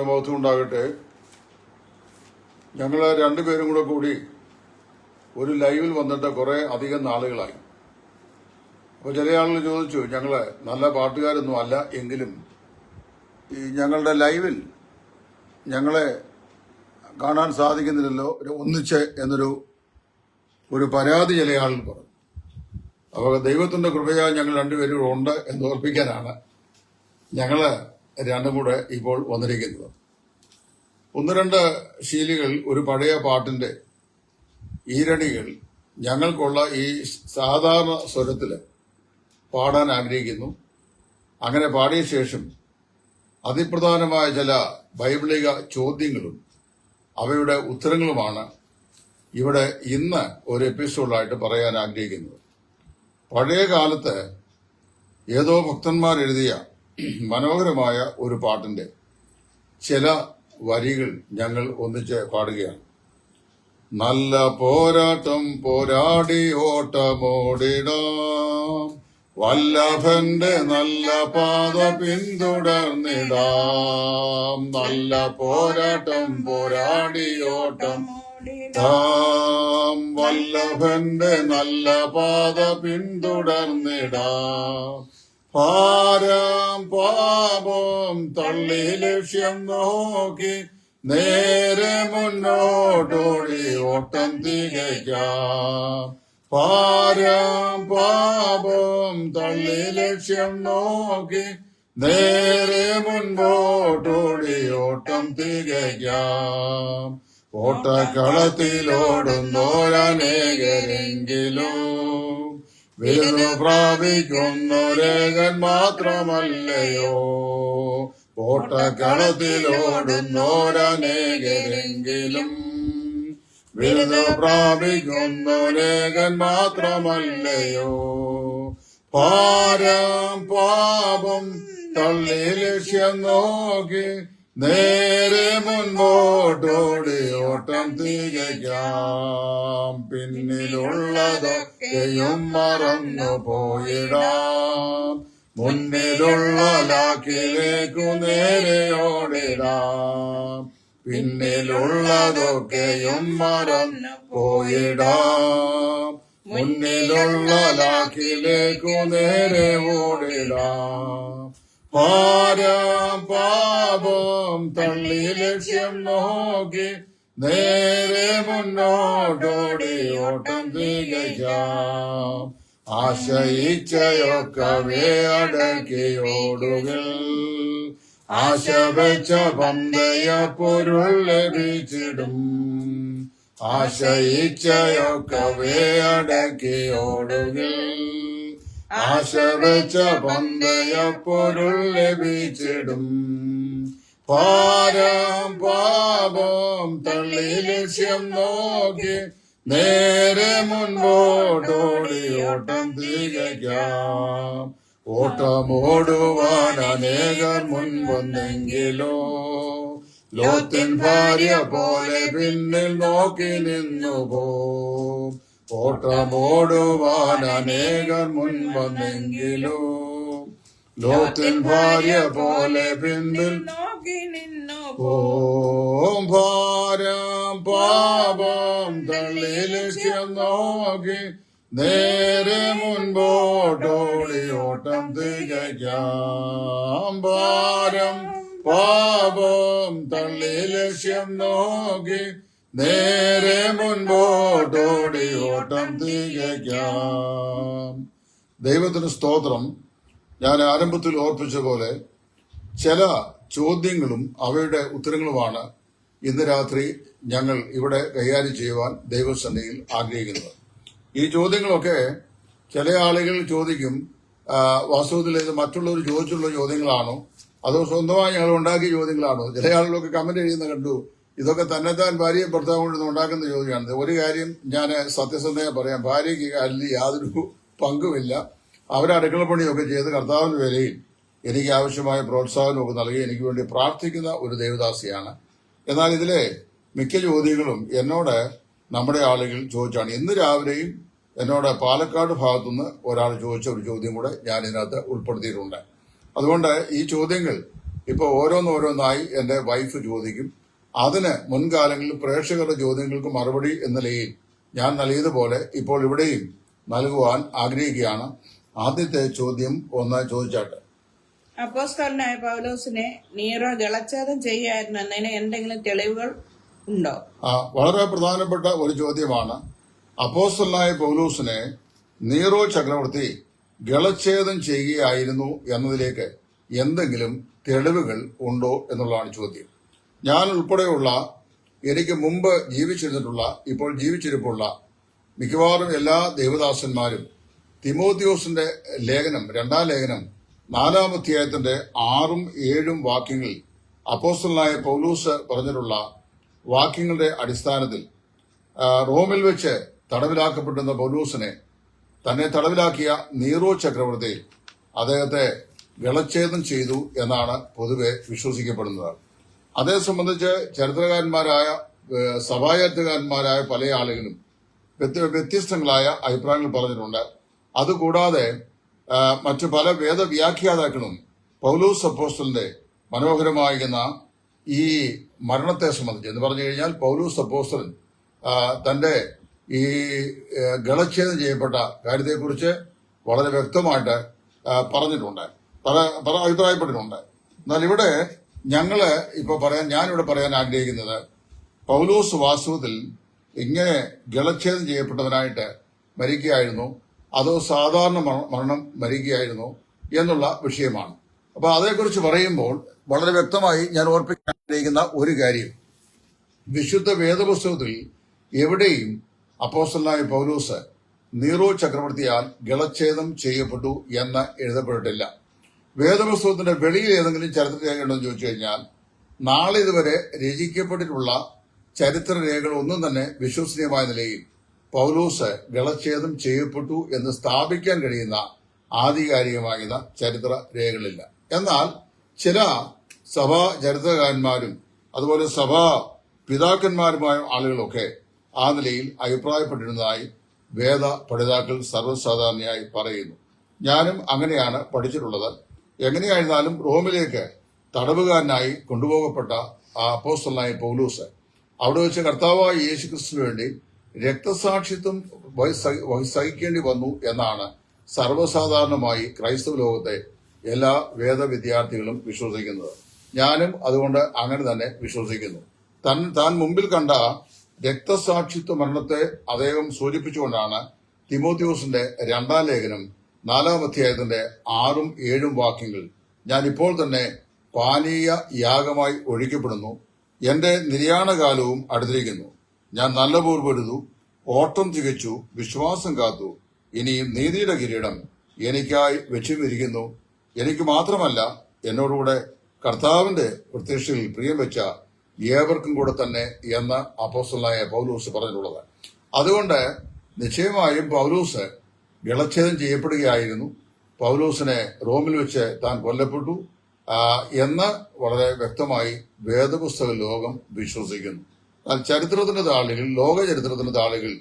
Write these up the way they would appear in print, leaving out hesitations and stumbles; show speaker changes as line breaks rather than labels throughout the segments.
ബോധം ഉണ്ടാകട്ടെ. ഞങ്ങൾ രണ്ടുപേരും കൂടി ഒരു ലൈവിൽ വന്നിട്ട് കുറെ അധികം നാളുകളായി. അപ്പോൾ ചില ആളുകൾ ചോദിച്ചു, ഞങ്ങള് നല്ല പാട്ടുകാരൊന്നും അല്ല എങ്കിലും ഈ ഞങ്ങളുടെ ലൈവിൽ ഞങ്ങളെ കാണാൻ സാധിക്കുന്നില്ലല്ലോ ഒന്നിച്ച് എന്നൊരു പരാതി ചില ആളുകൾ പറഞ്ഞു. അപ്പോൾ ദൈവത്തിന്റെ കൃപയാൽ ഞങ്ങൾ രണ്ടുപേരും ഉണ്ട് എന്ന് ഓർപ്പിക്കാനാണ് ഞങ്ങള് രണ്ടും കൂടെ ഇപ്പോൾ വന്നിരിക്കുന്നത്. ഒന്ന് രണ്ട് ശീലികൾ, ഒരു പഴയ പാട്ടിന്റെ ഈരണികൾ ഞങ്ങൾക്കുള്ള ഈ സാധാരണ സ്വരത്തില് പാടാൻ ആഗ്രഹിക്കുന്നു. അങ്ങനെ പാടിയ ശേഷം അതിപ്രധാനമായ ചില ബൈബിളിക ചോദ്യങ്ങളും അവയുടെ ഉത്തരങ്ങളുമാണ് ഇവിടെ ഇന്ന് ഒരു എപ്പിസോഡായിട്ട് പറയാൻ ആഗ്രഹിക്കുന്നത്. പഴയ കാലത്ത് ഏതോ ഭക്തന്മാർ എഴുതിയ മനോഹരമായ ഒരു പാട്ടിന്റെ ചില വരികൾ ഞങ്ങൾ ഒന്നിച്ച് പാടുകയാണ്. നല്ല പോരാട്ടം പോരാടി ഓട്ടമോടിടാം, വല്ലഭന്റെ നല്ല പാത പിന്തുടർന്നിടാം. നല്ല പോരാട്ടം പോരാടി ഓട്ടം വല്ലഭന്റെ നല്ല പാത പിന്തുടർന്നിടാം. ഭാരം പാപം തള്ളി ലക്ഷ്യം നോക്കി നേരെ മുന്നോട്ടോടി ഓട്ടം തികയ്ക്കാം. ഭാരം പാപം തള്ളി ലക്ഷ്യം നോക്കി നേരെ മുൻപോട്ടോടി ഓട്ടം തികയ്ക്കാം. ഓട്ടക്കളത്തിലോടുന്നോരനേകരെങ്കിലും വിരുന്നു പ്രാപിക്കുന്നൊരേകൻ മാത്രമല്ലയോ. ഓട്ടക്കളത്തിലോടുന്നോരനേകരെങ്കിലും വിരുന്നു പ്രാപിക്കുന്നൊരേകൻ മാത്രമല്ലയോ. ഭാരം പാപം തള്ളി ലക്ഷ്യം നോക്കി നേരെ മുൻപോട്ടോടി ഓട്ടം തികയ്ക്കാം. പിന്നിലുള്ളതൊക്കെയും മറന്നു പോയിടാം, മുന്നിലുള്ള ലാക്കിലേക്കു നേരെ ഓടിടാം. പിന്നിലുള്ളതൊക്കെയും മറന്നു പോയിടാം, മുന്നിലുള്ള ലാക്കിലേക്കു നേരെ ഓടിടാം. ഭാരം പാപം തള്ളി ലക്ഷ്യം നോക്കി നേരെ മുന്നോട്ടോടി ഓട്ടം തികയ്ക്കാം. ആശയിച്ചയൊക്കവേ അടക്കിയോടുകൾ, ആശ വെച്ച പന്തയ പൊരുൾ ലഭിച്ചിടും. ആശയിച്ചയൊക്കവേ അടക്കിയോടുകൾ, ആശ വെച്ച പന്തയ പൊരുൾ ലഭിച്ചിടും. ഭാരം പാപം തള്ളി ലക്ഷ്യം നോക്കി നേരെ മുൻപോട്ടോടി ഓട്ടം തികയ്ക്കാം. ഓട്ടമോടുവാൻ അനേകർ മുൻവന്നെങ്കിലോ ലോത്തിൻ ഭാര്യ പോലെ പിന്നിൽ നോക്കി നിന്നുപോ. ഓട്ടമോടുവാൻ അനേകർ മുൻവന്നെങ്കിലോ ലോത്തിൻ ഭാര്യ പോലെ പിന്നിൽ നോക്കി നിന്നുപോ. ഭാരം പാപം തള്ളി ലക്ഷ്യം നോക്കി നേരെ മുൻപോട്ടോടി ഓട്ടം തികയ്ക്കാം. ഭാരം പാപം തള്ളി ലക്ഷ്യം നോക്കി നേരെ മുൻപോട്ടോടി ഓട്ടം തികയ്ക്കാം. ദൈവത്തിന് സ്തോത്രം. ഞാൻ ആരംഭത്തിൽ ഓർപ്പിച്ച പോലെ ചില ചോദ്യങ്ങളും അവയുടെ ഉത്തരങ്ങളുമാണ് ഇന്ന് രാത്രി ഞങ്ങൾ ഇവിടെ കൈകാര്യം ചെയ്യുവാൻ ദൈവസന്നിധിയിൽ ആഗ്രഹിക്കുന്നത്. ഈ ചോദ്യങ്ങളൊക്കെ ചില ആളുകൾ ചോദിക്കും, വാസ്തവത്തിൽ ഇത് മറ്റുള്ളവർ ചോദിച്ചുള്ള ചോദ്യങ്ങളാണോ അതോ സ്വന്തമായി ഞങ്ങൾ ഉണ്ടാക്കിയ ചോദ്യങ്ങളാണോ? ചില ആളുകളൊക്കെ കമന്റ് എഴുതുന്ന കണ്ടു, ഇതൊക്കെ തന്നെത്താൻ ഭാര്യയും ഭർത്താവും കൊണ്ട് ഉണ്ടാക്കുന്ന ചോദ്യമാണ്. ഒരു കാര്യം ഞാൻ സത്യസന്ധമായി പറയാം, ഭാര്യയ്ക്ക് അതിൽ യാതൊരു പങ്കുമില്ല. അവർ അടുക്കളപ്പണിയൊക്കെ ചെയ്ത് കർത്താവിന്റെ വേലയിൽ എനിക്ക് ആവശ്യമായ പ്രോത്സാഹനമൊക്കെ നൽകി എനിക്ക് വേണ്ടി പ്രാർത്ഥിക്കുന്ന ഒരു ദേവദാസിയാണ്. എന്നാൽ ഇതിലെ മിക്ക ചോദ്യങ്ങളും എന്നോട് നമ്മുടെ ആളുകൾ ചോദിച്ചാണ്. ഇന്ന് രാവിലെയും എന്നോട് പാലക്കാട് ഭാഗത്തുനിന്ന് ഒരാൾ ചോദിച്ച ഒരു ചോദ്യം കൂടെ ഞാൻ ഇതിനകത്ത് ഉൾപ്പെടുത്തിയിട്ടുണ്ട്. അതുകൊണ്ട് ഈ ചോദ്യങ്ങൾ ഇപ്പോൾ ഓരോന്നോരോന്നായി എൻ്റെ വൈഫ് ചോദിക്കും. അതിന് മുൻകാലങ്ങളിൽ പ്രേക്ഷകരുടെ ചോദ്യങ്ങൾക്ക് മറുപടി എന്ന നിലയിൽ ഞാൻ നൽകിയതുപോലെ ഇപ്പോൾ ഇവിടെയും നൽകുവാൻ ആഗ്രഹിക്കുകയാണ്. ആദ്യത്തെ ചോദ്യം ഒന്ന് ചോദിച്ചാട്ടെ.
അപ്പോസ്തലനായ പൗലോസിനെ നീറോ ഗളച്ഛേദം ചെയ്യായിരുന്നു എന്നതിന് എന്തെങ്കിലും തെളിവുകൾ ഉണ്ടോ?
വളരെ പ്രധാനപ്പെട്ട ഒരു ചോദ്യമാണ്. അപ്പോസ്തലനായ പൗലോസിനെ നീറോ ചക്രവർത്തി ഗളച്ഛേദം ചെയ്യുകയായിരുന്നു എന്നതിലേക്ക് എന്തെങ്കിലും തെളിവുകൾ ഉണ്ടോ എന്നുള്ളതാണ് ചോദ്യം. ഞാൻ ഉൾപ്പെടെയുള്ള എനിക്ക് മുമ്പ് ജീവിച്ചിരുന്നിട്ടുള്ള ഇപ്പോൾ ജീവിച്ചിരിപ്പുള്ള മിക്കവാറും എല്ലാ ദൈവദാസന്മാരും തിമോത്തിയോസിന്റെ ലേഖനം 2-ാം ലേഖനം 4-ാം അധ്യായത്തിന്റെ 6-ഉം 7-ഉം വാക്യങ്ങളിൽ അപ്പോസ്തലനായ പൗലൂസ് പറഞ്ഞിട്ടുള്ള വാക്യങ്ങളുടെ അടിസ്ഥാനത്തിൽ റോമിൽ വെച്ച് തടവിലാക്കപ്പെട്ടുന്ന പൗലൂസിനെ തന്നെ തടവിലാക്കിയ നീറോ ചക്രവർത്തി അദ്ദേഹത്തെ ഗളച്ഛേദം ചെയ്തു എന്നാണ് പൊതുവെ വിശ്വസിക്കപ്പെടുന്നത്. അതേ സംബന്ധിച്ച് ചരിത്രകാരന്മാരായ സഭാചരിത്രകാരന്മാരായ പല ആളുകളും വ്യത്യസ്തങ്ങളായ അഭിപ്രായങ്ങൾ പറഞ്ഞിട്ടുണ്ട്. അതുകൂടാതെ മറ്റു പല വേദവ്യാഖ്യാതാക്കളും പൗലോസ് അപ്പോസ്തലന്റെ മനോഹരമായിരുന്ന ഈ മരണത്തെ സംബന്ധിച്ച് എന്ന് പറഞ്ഞു കഴിഞ്ഞാൽ പൗലോസ് അപ്പോസ്തലൻ തന്റെ ഈ ഗളച്ഛേദം ചെയ്യപ്പെട്ട കാര്യത്തെക്കുറിച്ച് വളരെ വ്യക്തമായിട്ട് പറഞ്ഞിട്ടുണ്ട്, അഭിപ്രായപ്പെട്ടിട്ടുണ്ട്. എന്നാൽ ഇവിടെ ഞാനിവിടെ പറയാൻ ആഗ്രഹിക്കുന്നത് പൗലോസ് വാസ്തവത്തിൽ ഇങ്ങനെ ഗളച്ഛേദം ചെയ്യപ്പെട്ടവനായിട്ട് മരിക്കുകയായിരുന്നു, അതോ സാധാരണ മരണം മരിക്കുകയായിരുന്നു എന്നുള്ള വിഷയമാണ്. അപ്പൊ അതേക്കുറിച്ച് പറയുമ്പോൾ വളരെ വ്യക്തമായി ഞാൻ ഓർപ്പിക്കാൻ ആഗ്രഹിക്കുന്ന ഒരു കാര്യം, വിശുദ്ധ വേദപുസ്തകത്തിൽ എവിടെയും അപ്പോസ്തലനായ പൗലോസ് നീറോ ചക്രവർത്തിയാൽ ഗളച്ഛേദം ചെയ്യപ്പെട്ടു എന്ന് എഴുതപ്പെട്ടിട്ടില്ല. വേദപുസ്തകത്തിന്റെ വെളിയിൽ ഏതെങ്കിലും ചരിത്രരേഖയുണ്ടോ എന്ന് ചോദിച്ചു കഴിഞ്ഞാൽ നാളെ ഇതുവരെ രചിക്കപ്പെട്ടിട്ടുള്ള ചരിത്രരേഖകൾ ഒന്നും തന്നെ വിശ്വസനീയമായ നിലയിൽ പൗലോസ് ഗളച്ഛേദം ചെയ്യപ്പെട്ടു എന്ന് സ്ഥാപിക്കാൻ കഴിയുന്ന ആധികാരികമാകുന്ന ചരിത്ര രേഖകളില്ല. എന്നാൽ ചില സഭാ ചരിത്രകാരന്മാരും അതുപോലെ സഭാ പിതാക്കന്മാരുമായ ആളുകളൊക്കെ ആ നിലയിൽ അഭിപ്രായപ്പെട്ടിരുന്നതായി വേദ പഠിതാക്കൾ സർവ്വസാധാരണയായി പറയുന്നു. ഞാനും അങ്ങനെയാണ് പഠിച്ചിട്ടുള്ളത്. എങ്ങനെയായിരുന്നാലും റോമിലേക്ക് തടവുകാരനായി കൊണ്ടുപോകപ്പെട്ട ആ അപ്പോസ്തലനായ പൗലോസ് അവിടെ വെച്ച് കർത്താവായ യേശുക്രിസ്തുവിന് വേണ്ടി രക്തസാക്ഷിത്വം സഹിക്കേണ്ടി വന്നു എന്നാണ് സർവ്വസാധാരണമായി ക്രൈസ്തവ ലോകത്തെ എല്ലാ വേദവിദ്യാർത്ഥികളും വിശ്വസിക്കുന്നത്. ഞാനും അതുകൊണ്ട് അങ്ങനെ തന്നെ വിശ്വസിക്കുന്നു. താൻ മുമ്പിൽ കണ്ട രക്തസാക്ഷിത്വ മരണത്തെ അദ്ദേഹം സൂചിപ്പിച്ചുകൊണ്ടാണ് തിമോത്തിയോസിന്റെ 2-ാം ലേഖനം 4-ാം അധ്യായത്തിന്റെ 6-ഉം 7-ഉം വാക്യങ്ങൾ ഞാൻ ഇപ്പോൾ തന്നെ പാനീയ യാഗമായി ഒഴിക്കപ്പെടുന്നു, എന്റെ നിര്യാണകാലവും അടുത്തിരിക്കുന്നു, ഞാൻ നല്ല പോർ പൊരുതു, ഓട്ടം തികച്ചു, വിശ്വാസം കാത്തു, ഇനിയും നീതിയുടെ കിരീടം എനിക്കായി വെച്ചുമിരിക്കുന്നു, എനിക്ക് മാത്രമല്ല എന്നോടുകൂടെ കർത്താവിന്റെ പ്രത്യക്ഷയിൽ പ്രിയം വെച്ച ഏവർക്കും കൂടെ തന്നെ എന്ന് അപ്പോസ്തലനായ പൗലോസ് പറഞ്ഞിട്ടുള്ളത്. അതുകൊണ്ട് നിശ്ചയമായും പൗലോസ് ഗളച്ഛേദം ചെയ്യപ്പെടുകയായിരുന്നു, പൗലോസിനെ റോമിൽ വെച്ച് താൻ കൊല്ലപ്പെട്ടു എന്ന് വളരെ വ്യക്തമായി വേദപുസ്തക ലോകം വിശ്വസിക്കുന്നു. ചരിത്രത്തിന്റെ താളുകൾ, ലോക ചരിത്രത്തിന്റെ താളുകൾ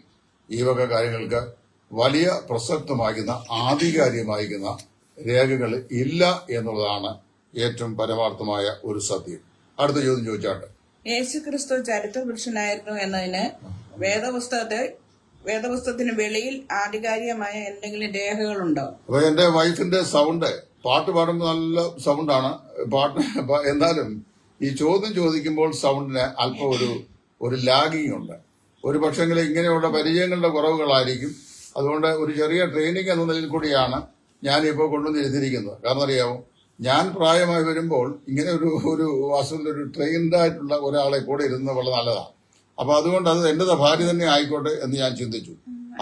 ഈ വക കാര്യങ്ങൾക്ക് വലിയ പ്രസക്തമാകുന്ന ആധികാരികമാകുന്ന രേഖകൾ ഇല്ല എന്നുള്ളതാണ് ഏറ്റവും പരമാർത്ഥമായ ഒരു സത്യം. അടുത്ത ചോദ്യം ചോദിച്ചാട്ടെ.
യേശുക്രിസ്തു ചരിത്ര പുരുഷനായിരുന്നു എന്നതിന് വേദപുസ്തകത്തിന് വെളിയിൽ ആധികാരികമായ എന്തെങ്കിലും രേഖകളുണ്ടോ?
അപ്പൊ എന്റെ വൈഫിന്റെ സൗണ്ട് പാട്ട് പാടുമ്പോൾ നല്ല സൗണ്ടാണ് എന്നാലും ഈ ചോദ്യം ചോദിക്കുമ്പോൾ സൗണ്ടിന് അല്പം ഒരു ലാഗിങ് ഉണ്ട്. ഒരു പക്ഷെങ്കിൽ ഇങ്ങനെയുള്ള പരിചയങ്ങളുടെ കുറവുകളായിരിക്കും. അതുകൊണ്ട് ഒരു ചെറിയ ട്രെയിനിങ് എന്ന നിലയിൽ കൂടിയാണ് ഞാനിപ്പോൾ കൊണ്ടുവന്നിരുത്തിയിരിക്കുന്നത്. കാരണം അറിയാമോ, ഞാൻ പ്രായമായി വരുമ്പോൾ ഇങ്ങനെ ഒരു വാസ്തുവിന്റെ ഒരു ട്രെയിൻഡ് ആയിട്ടുള്ള ഒരാളെ കൂടെ ഇരുന്നത് വളരെ നല്ലതാണ്. അപ്പൊ അതുകൊണ്ട് അത് എന്റെ ഭാര്യ തന്നെ ആയിക്കോട്ടെ എന്ന് ഞാൻ ചിന്തിച്ചു.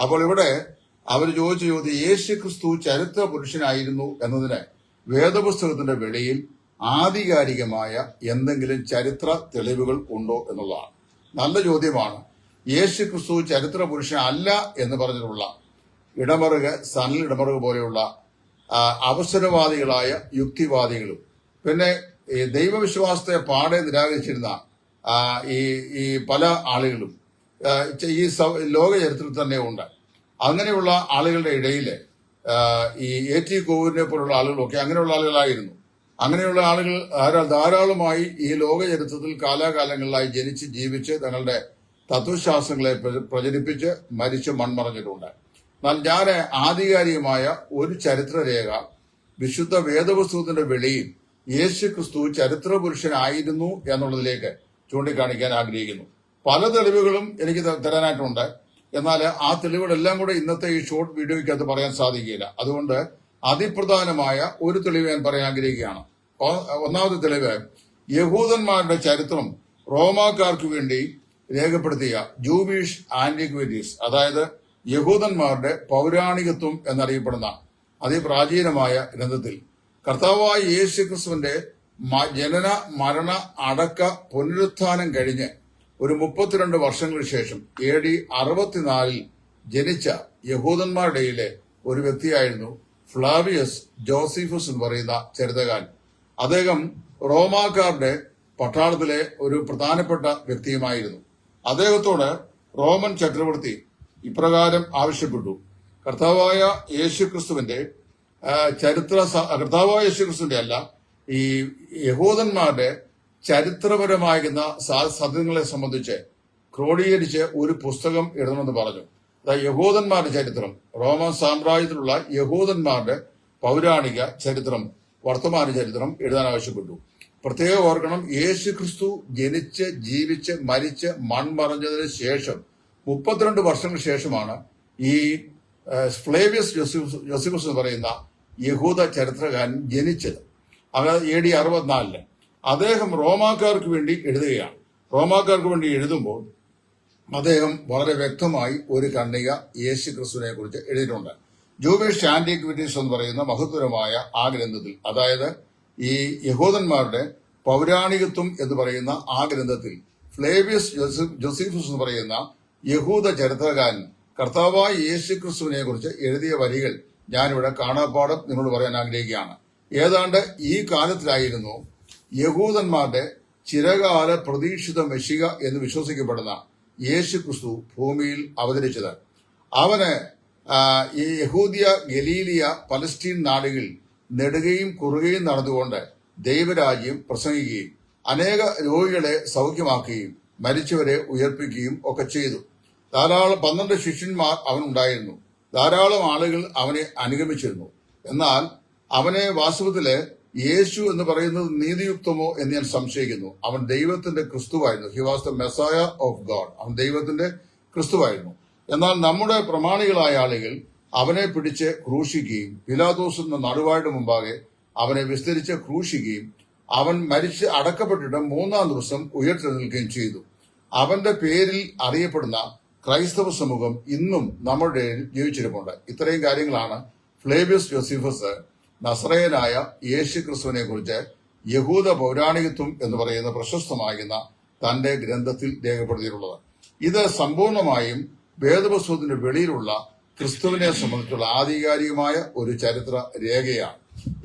അപ്പോൾ ഇവിടെ അവർ ചോദിച്ച ചോദ്യം യേശുക്രിസ്തു ചരിത്ര പുരുഷനായിരുന്നു എന്നതിന് വേദപുസ്തകത്തിന്റെ വെളിയിൽ ആധികാരികമായ എന്തെങ്കിലും ചരിത്ര തെളിവുകൾ ഉണ്ടോ എന്നുള്ളതാണ്. നല്ല ചോദ്യമാണ്. യേശുക്രിസ്തു ചരിത്ര പുരുഷൻ അല്ല എന്ന് പറഞ്ഞിട്ടുള്ള സനൽ ഇടമറുക പോലെയുള്ള അവസരവാദികളായ യുക്തിവാദികളും പിന്നെ ദൈവവിശ്വാസത്തെ പാടെ നിരാകരിച്ചിരുന്ന ഈ പല ആളുകളും ഈ ലോക ചരിത്രത്തിൽ തന്നെ ഉണ്ട്. അങ്ങനെയുള്ള ആളുകളുടെ ഇടയിൽ ഈ എ.ടി. കോവൂരിനെ പോലുള്ള ആളുകളൊക്കെ അങ്ങനെയുള്ള ആളുകളായിരുന്നു. അങ്ങനെയുള്ള ആളുകൾ ധാരാളമായി ഈ ലോക ചരിത്രത്തിൽ കാലാകാലങ്ങളിലായി ജനിച്ച് ജീവിച്ച് തങ്ങളുടെ തത്വശാസ്ത്രങ്ങളെ പ്രചരിപ്പിച്ച് മരിച്ച് മൺമറഞ്ഞിട്ടുണ്ട്. എന്നാൽ ഞാൻ ആധികാരികമായ ഒരു ചരിത്രരേഖ വിശുദ്ധ വേദപുസ്തകത്തിന്റെ വെളിയിൽ യേശു ക്രിസ്തു ചരിത്ര പുരുഷനായിരുന്നു എന്നുള്ളതിലേക്ക് ചൂണ്ടിക്കാണിക്കാൻ ആഗ്രഹിക്കുന്നു. പല തെളിവുകളും എനിക്ക് തരാനായിട്ടുണ്ട്. എന്നാൽ ആ തെളിവുകളെല്ലാം കൂടെ ഇന്നത്തെ ഈ ഷോർട്ട് വീഡിയോയ്ക്കകത്ത് പറയാൻ സാധിക്കില്ല. അതുകൊണ്ട് അതിപ്രധാനമായ ഒരു തെളിവ് ഞാൻ പറയാൻ ആഗ്രഹിക്കുകയാണ്. ഒന്നാമത്തെ തെളിവ്, യഹൂദന്മാരുടെ ചരിത്രം റോമാക്കാർക്ക് വേണ്ടി രേഖപ്പെടുത്തിയ ജൂവിഷ് ആന്റിക്വിറ്റീസ്, അതായത് യഹൂദന്മാരുടെ പൗരാണികത്വം എന്നറിയപ്പെടുന്ന അതിപ്രാചീനമായ ഗ്രന്ഥത്തിൽ കർത്താവായ യേശു ക്രിസ്തുവിന്റെ ജനന മരണ അടക്ക പുനരുത്ഥാനം കഴിഞ്ഞ് ഒരു 32 വർഷങ്ങൾക്ക് ശേഷം AD 64 ജനിച്ച യഹൂദന്മാരുടെ ഇടയിലെ ഒരു വ്യക്തിയായിരുന്നു ഫ്ലാവിയസ് ജോസീഫസ് എന്ന് പറയുന്ന ചരിത്രകാരൻ. അദ്ദേഹം റോമാക്കാരുടെ പട്ടാളത്തിലെ ഒരു പ്രധാനപ്പെട്ട വ്യക്തിയുമായിരുന്നു. അദ്ദേഹത്തോട് റോമൻ ചക്രവർത്തി ഇപ്രകാരം ആവശ്യപ്പെട്ടു: കർത്താവായ യേശുക്രിസ്തുവിന്റെ അല്ല, ഈ യഹൂദന്മാരുടെ ചരിത്രപരമായിരുന്ന സത്യങ്ങളെ സംബന്ധിച്ച് ക്രോഡീകരിച്ച് ഒരു പുസ്തകം എഴുതണമെന്ന് പറഞ്ഞു. അതായത് യഹൂദന്മാരുടെ ചരിത്രം, റോമൻ സാമ്രാജ്യത്തിലുള്ള യഹൂദന്മാരുടെ പൗരാണിക ചരിത്രം, വർത്തമാന ചരിത്രം എഴുതാൻ ആവശ്യപ്പെട്ടു. പ്രത്യേകം ഓർക്കണം, യേശു ക്രിസ്തു ജനിച്ച് ജീവിച്ച് മരിച്ച് മൺമറഞ്ഞതിന് ശേഷം 32 വർഷങ്ങൾക്ക് ശേഷമാണ് ഈ ഫ്ലേവിയസ് ജോസിഫസ് എന്ന് പറയുന്ന യഹൂദ ചരിത്രകാരൻ ജനിച്ചത്. അത് AD 64. അദ്ദേഹം റോമാക്കാർക്ക് വേണ്ടി എഴുതുകയാണ്. റോമാക്കാർക്ക് വേണ്ടി എഴുതുമ്പോൾ അദ്ദേഹം വളരെ വ്യക്തമായി ഒരു ഖണ്ഡിക യേശു ക്രിസ്തുവിനെ കുറിച്ച് എഴുതിയിട്ടുണ്ട്. ജൂവിഷ് ആന്റിക്വിറ്റീസ് എന്ന് പറയുന്ന മഹത്വരമായ ആ ഗ്രന്ഥത്തിൽ, അതായത് ഈ യഹൂദന്മാരുടെ പൗരാണികത്വം എന്ന് പറയുന്ന ആ ഗ്രന്ഥത്തിൽ ഫ്ലേവിയസ് ജോസീഫസ് എന്ന് പറയുന്ന യഹൂദ ചരിത്രകാരൻ കർത്താവായ യേശു ക്രിസ്തുവിനെ കുറിച്ച് എഴുതിയ വരികൾ ഞാനിവിടെ കാണാപ്പാടം നിങ്ങളോട് പറയാൻ ആഗ്രഹിക്കുകയാണ്. ഏതാണ്ട് ഈ കാലത്തിലായിരുന്നു യഹൂദന്മാരുടെ ചിരകാല പ്രതീക്ഷിത മെഷിക എന്ന് വിശ്വസിക്കപ്പെടുന്ന യേശു ക്രിസ്തു ഭൂമിയിൽ അവതരിച്ചത്. അവന് ഈ യഹൂദിയ, ഗലീലിയ, പലസ്തീൻ നാടുകളിൽ നെടുകയും കുറുകയും നടന്നുകൊണ്ട് ദൈവരാജ്യം പ്രസംഗിക്കുകയും അനേക രോഗികളെ സൗഖ്യമാക്കുകയും മരിച്ചവരെ ഉയർപ്പിക്കുകയും ഒക്കെ ചെയ്തു. ധാരാളം 12 ശിഷ്യന്മാർ അവനുണ്ടായിരുന്നു. ധാരാളം ആളുകൾ അവനെ അനുഗമിച്ചിരുന്നു. എന്നാൽ അവനെ വാസ്തവത്തില് യേശു എന്ന് പറയുന്നത് നീതിയുക്തമോ എന്ന് ഞാൻ സംശയിക്കുന്നു. അവൻ ദൈവത്തിന്റെ ക്രിസ്തുവായിരുന്നു. He was the messiah of God. അവൻ ദൈവത്തിന്റെ ക്രിസ്തുവായിരുന്നു. എന്നാൽ നമ്മുടെ പ്രമാണികളായ ആളുകൾ അവനെ പിടിച്ച് ക്രൂശിക്കുകയും പിലാത്തോസ് എന്ന നടുവായുടെ മുമ്പാകെ അവനെ വിസ്തരിച്ച് ക്രൂശിക്കുകയും അവൻ മരിച്ച് അടക്കപ്പെട്ടിട്ട് 3-ാം ദിവസം ഉയർത്തെഴുന്നേൽക്കുകയും ചെയ്തു. അവന്റെ പേരിൽ അറിയപ്പെടുന്ന ക്രൈസ്തവ സമൂഹം ഇന്നും നമ്മുടെ ജീവിച്ചിരിപ്പുണ്ട്. ഇത്രയും കാര്യങ്ങളാണ് ഫ്ലേവിയസ് ജോസീഫസ് നസറേയനായ യേശു ക്രിസ്തുവിനെ കുറിച്ച് യഹൂദ പൗരാണികത്വം എന്ന് പറയുന്ന പ്രശസ്തമാകുന്ന തന്റെ ഗ്രന്ഥത്തിൽ രേഖപ്പെടുത്തിയിട്ടുള്ളത്. ഇത് സമ്പൂർണമായും വേദപുസ്തകത്തിന്റെ വെളിയിലുള്ള ക്രിസ്തുവിനെ സംബന്ധിച്ചുള്ള ആധികാരികമായ ഒരു ചരിത്ര രേഖയാണ്.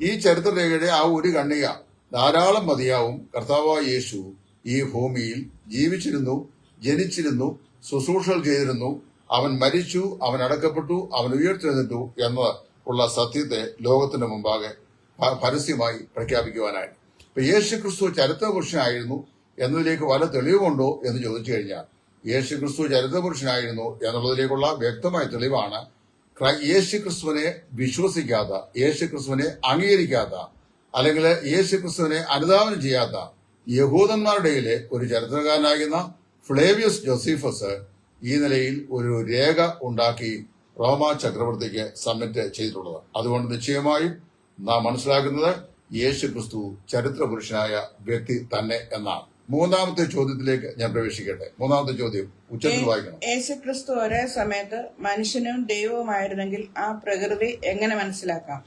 ഈ ചരിത്ര രേഖയുടെ ആ ഒരു ഖണ്ഡിക ധാരാളം മതിയാവും. കർത്താവായ യേശു ഈ ഭൂമിയിൽ ജീവിച്ചിരുന്നു, ജനിച്ചിരുന്നു, ശുശ്രൂഷകൾ ചെയ്തിരുന്നു, അവൻ മരിച്ചു, അവൻ അടക്കപ്പെട്ടു, അവൻ ഉയർത്തെഴുന്നേറ്റു എന്ന ഉള്ള സത്യത്തെ ലോകത്തിന് മുമ്പാകെ പരസ്യമായി പ്രഖ്യാപിക്കുവാനായി. ഇപ്പൊ യേശു ക്രിസ്തു ചരിത്രപുരുഷനായിരുന്നു എന്നതിലേക്ക് വല്ല തെളിവുണ്ടോ എന്ന് ചോദിച്ചു കഴിഞ്ഞാൽ യേശു ക്രിസ്തു ചരിത്രപുരുഷനായിരുന്നു എന്നുള്ളതിലേക്കുള്ള വ്യക്തമായ തെളിവാണ് യേശു ക്രിസ്തുവിനെ വിശ്വസിക്കാത്ത, യേശു ക്രിസ്തുവിനെ അംഗീകരിക്കാത്ത, അല്ലെങ്കിൽ യേശു ക്രിസ്തുവിനെ അനുധാവനം ചെയ്യാത്ത യഹൂദന്മാരുടെ ഒരു ചരിത്രകാരനായിരുന്ന ഫ്ലേവിയസ് ജോസീഫസ് ഈ നിലയിൽ ഒരു രേഖ ഉണ്ടാക്കി റോമ ചക്രവർത്തിക്ക് സബ്മിറ്റ് ചെയ്തിട്ടുള്ളത്. അതുകൊണ്ട് നിശ്ചയമായും നാം മനസ്സിലാക്കുന്നത് യേശു ക്രിസ്തു ചരിത്ര പുരുഷനായ വ്യക്തി തന്നെ എന്നാണ്. 3-ാമത്തെ ചോദ്യത്തിലേക്ക് ഞാൻ പ്രവേശിക്കട്ടെ. 3-ാമത്തെ ചോദ്യം ഉച്ചത്തിൽ വായിക്കണം.
യേശു ക്രിസ്തു ഒരേ സമയത്ത് മനുഷ്യനും ദൈവവുമായിരുന്നെങ്കിൽ ആ പ്രകൃതി എങ്ങനെ മനസ്സിലാക്കാം?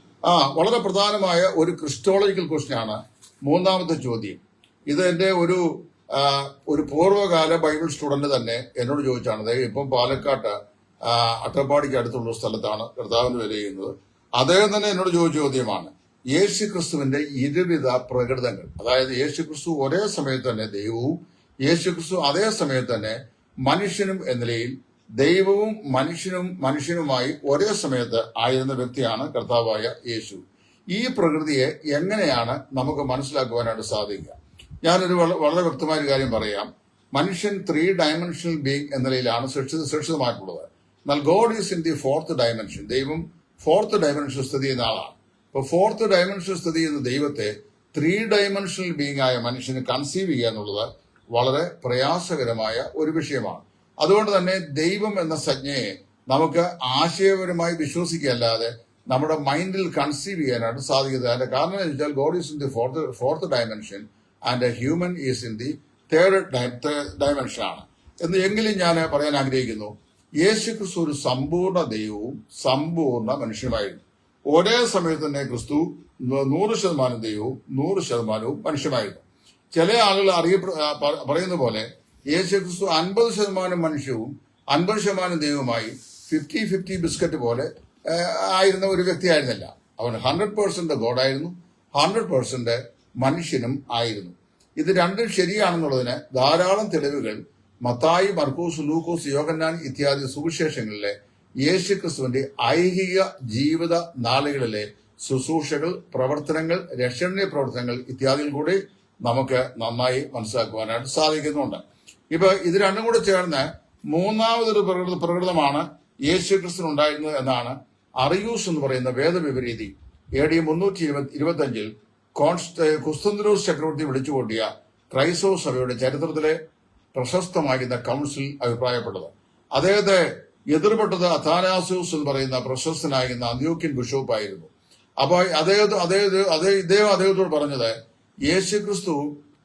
വളരെ പ്രധാനമായ ഒരു ക്രിസ്റ്റോളജിക്കൽ ക്വസ്റ്റ്യൻ ആണ് 3-ാമത്തെ ചോദ്യം. ഇത് എന്റെ ഒരു പൂർവ്വകാല ബൈബിൾ സ്റ്റുഡന്റ് തന്നെ എന്നോട് ചോദിച്ചാണ്. അതായത് ഇപ്പം പാലക്കാട്ട് അട്ടപ്പാടിക്ക് അടുത്തുള്ള സ്ഥലത്താണ് കർത്താവിന് വില ചെയ്യുന്നത്. അദ്ദേഹം തന്നെ എന്നോട് ചോദിച്ച ചോദ്യമാണ് യേശു ക്രിസ്തുവിന്റെ ഇരുവിധ പ്രകൃതങ്ങൾ. അതായത് യേശു ക്രിസ്തു ഒരേ സമയത്ത് തന്നെ ദൈവവും യേശു ക്രിസ്തു അതേ സമയത്ത് തന്നെ മനുഷ്യനും എന്ന നിലയിൽ ദൈവവും മനുഷ്യനുമായി ഒരേ സമയത്ത് ആയിരുന്ന വ്യക്തിയാണ് കർത്താവായ യേശു. ഈ പ്രകൃതിയെ എങ്ങനെയാണ് നമുക്ക് മനസ്സിലാക്കുവാനായിട്ട് സാധിക്കുക? ഞാനൊരു വളരെ വ്യക്തമായ ഒരു കാര്യം പറയാം. മനുഷ്യൻ 3 ഡയമെൻഷണൽ ബീങ് എന്ന നിലയിലാണ് സൃഷ്ടിതമായിട്ടുള്ളത്. എന്നാൽ God is in the 4th dimension. ദൈവം 4th ഡയമെൻഷൻ സ്ഥിതി ചെയ്യുന്ന ആളാണ്. അപ്പൊ 4th ഡയമെൻഷൻ സ്ഥിതി ചെയ്യുന്ന ദൈവത്തെ 3 ഡയമെൻഷണൽ ബീങ് ആയ മനുഷ്യന് കൺസീവ് ചെയ്യുക എന്നുള്ളത് വളരെ പ്രയാസകരമായ ഒരു വിഷയമാണ്. അതുകൊണ്ട് തന്നെ ദൈവം എന്ന സംജ്ഞയെ നമുക്ക് ആശയപരമായി വിശ്വസിക്കുകയല്ലാതെ നമ്മുടെ മൈൻഡിൽ കൺസീവ് ചെയ്യാനായിട്ട് സാധിക്കുന്നത്. അതിന്റെ കാരണം എന്ന് വെച്ചാൽ God is in the 4th dimension and human is in the 3rd dimension ആണ് എങ്കിലും ഞാൻ പറയാൻ ആഗ്രഹിക്കുന്നു, യേശു ക്രിസ്തു ഒരു സമ്പൂർണ്ണ ദൈവവും സമ്പൂർണ്ണ മനുഷ്യനുമായിരുന്നു. ഒരേ സമയത്ത് തന്നെ ക്രിസ്തു 100% ദൈവവും 100% മനുഷ്യമായിരുന്നു. ചില ആളുകൾ പറയുന്ന പോലെ യേശു ക്രിസ്തു 50% മനുഷ്യവും 50% ദൈവവുമായി 50-50 ബിസ്ക്കറ്റ് പോലെ ആയിരുന്ന ഒരു വ്യക്തിയായിരുന്നില്ല. അവൻ 100% ഗോഡായിരുന്നു, 100% മനുഷ്യനും ആയിരുന്നു. ഇത് രണ്ടും ശരിയാണെന്നുള്ളതിന് ധാരാളം തെളിവുകൾ മത്തായി, മർക്കോസ്, ലൂക്കോസ്, യോഹന്നാൻ ഇത്യാദി സുവിശേഷങ്ങളിലെ യേശു ക്രിസ്തുവിന്റെ ഐഹിക ജീവിത നാളുകളിലെ ശുശ്രൂഷകൾ, പ്രവർത്തനങ്ങൾ, രക്ഷണീയ പ്രവർത്തനങ്ങൾ ഇത്യാദികൾ കൂടി നമുക്ക് നന്നായി മനസ്സിലാക്കുവാനായിട്ട് സാധിക്കുന്നുണ്ട്. ഇപ്പൊ ഇത് രണ്ടും കൂടെ ചേർന്ന് മൂന്നാമതൊരു പ്രകൃതമാണ് യേശു ക്രിസ്തു ഉണ്ടായിരുന്നത് എന്നാണ് അറിയൂസ് എന്ന് പറയുന്ന വേദവിപരീതി AD 325 കുസ്തന്തനോസ് ചക്രവർത്തി വിളിച്ചുകൂട്ടിയ ക്രൈസ്തവ സഭയുടെ ചരിത്രത്തിലെ പ്രശസ്തമാകുന്ന കൗൺസിൽ അഭിപ്രായപ്പെട്ടത്. അദ്ദേഹത്തെ എതിർപ്പെട്ടത് അഥാനാസ്യൂസ് എന്ന് പറയുന്ന പ്രശസ്തനാകുന്ന അന്ത്യോക്യൻ ബിഷപ്പായിരുന്നു. അപ്പൊ ഇദ്ദേഹം അദ്ദേഹത്തോട് പറഞ്ഞത് യേശു ക്രിസ്തു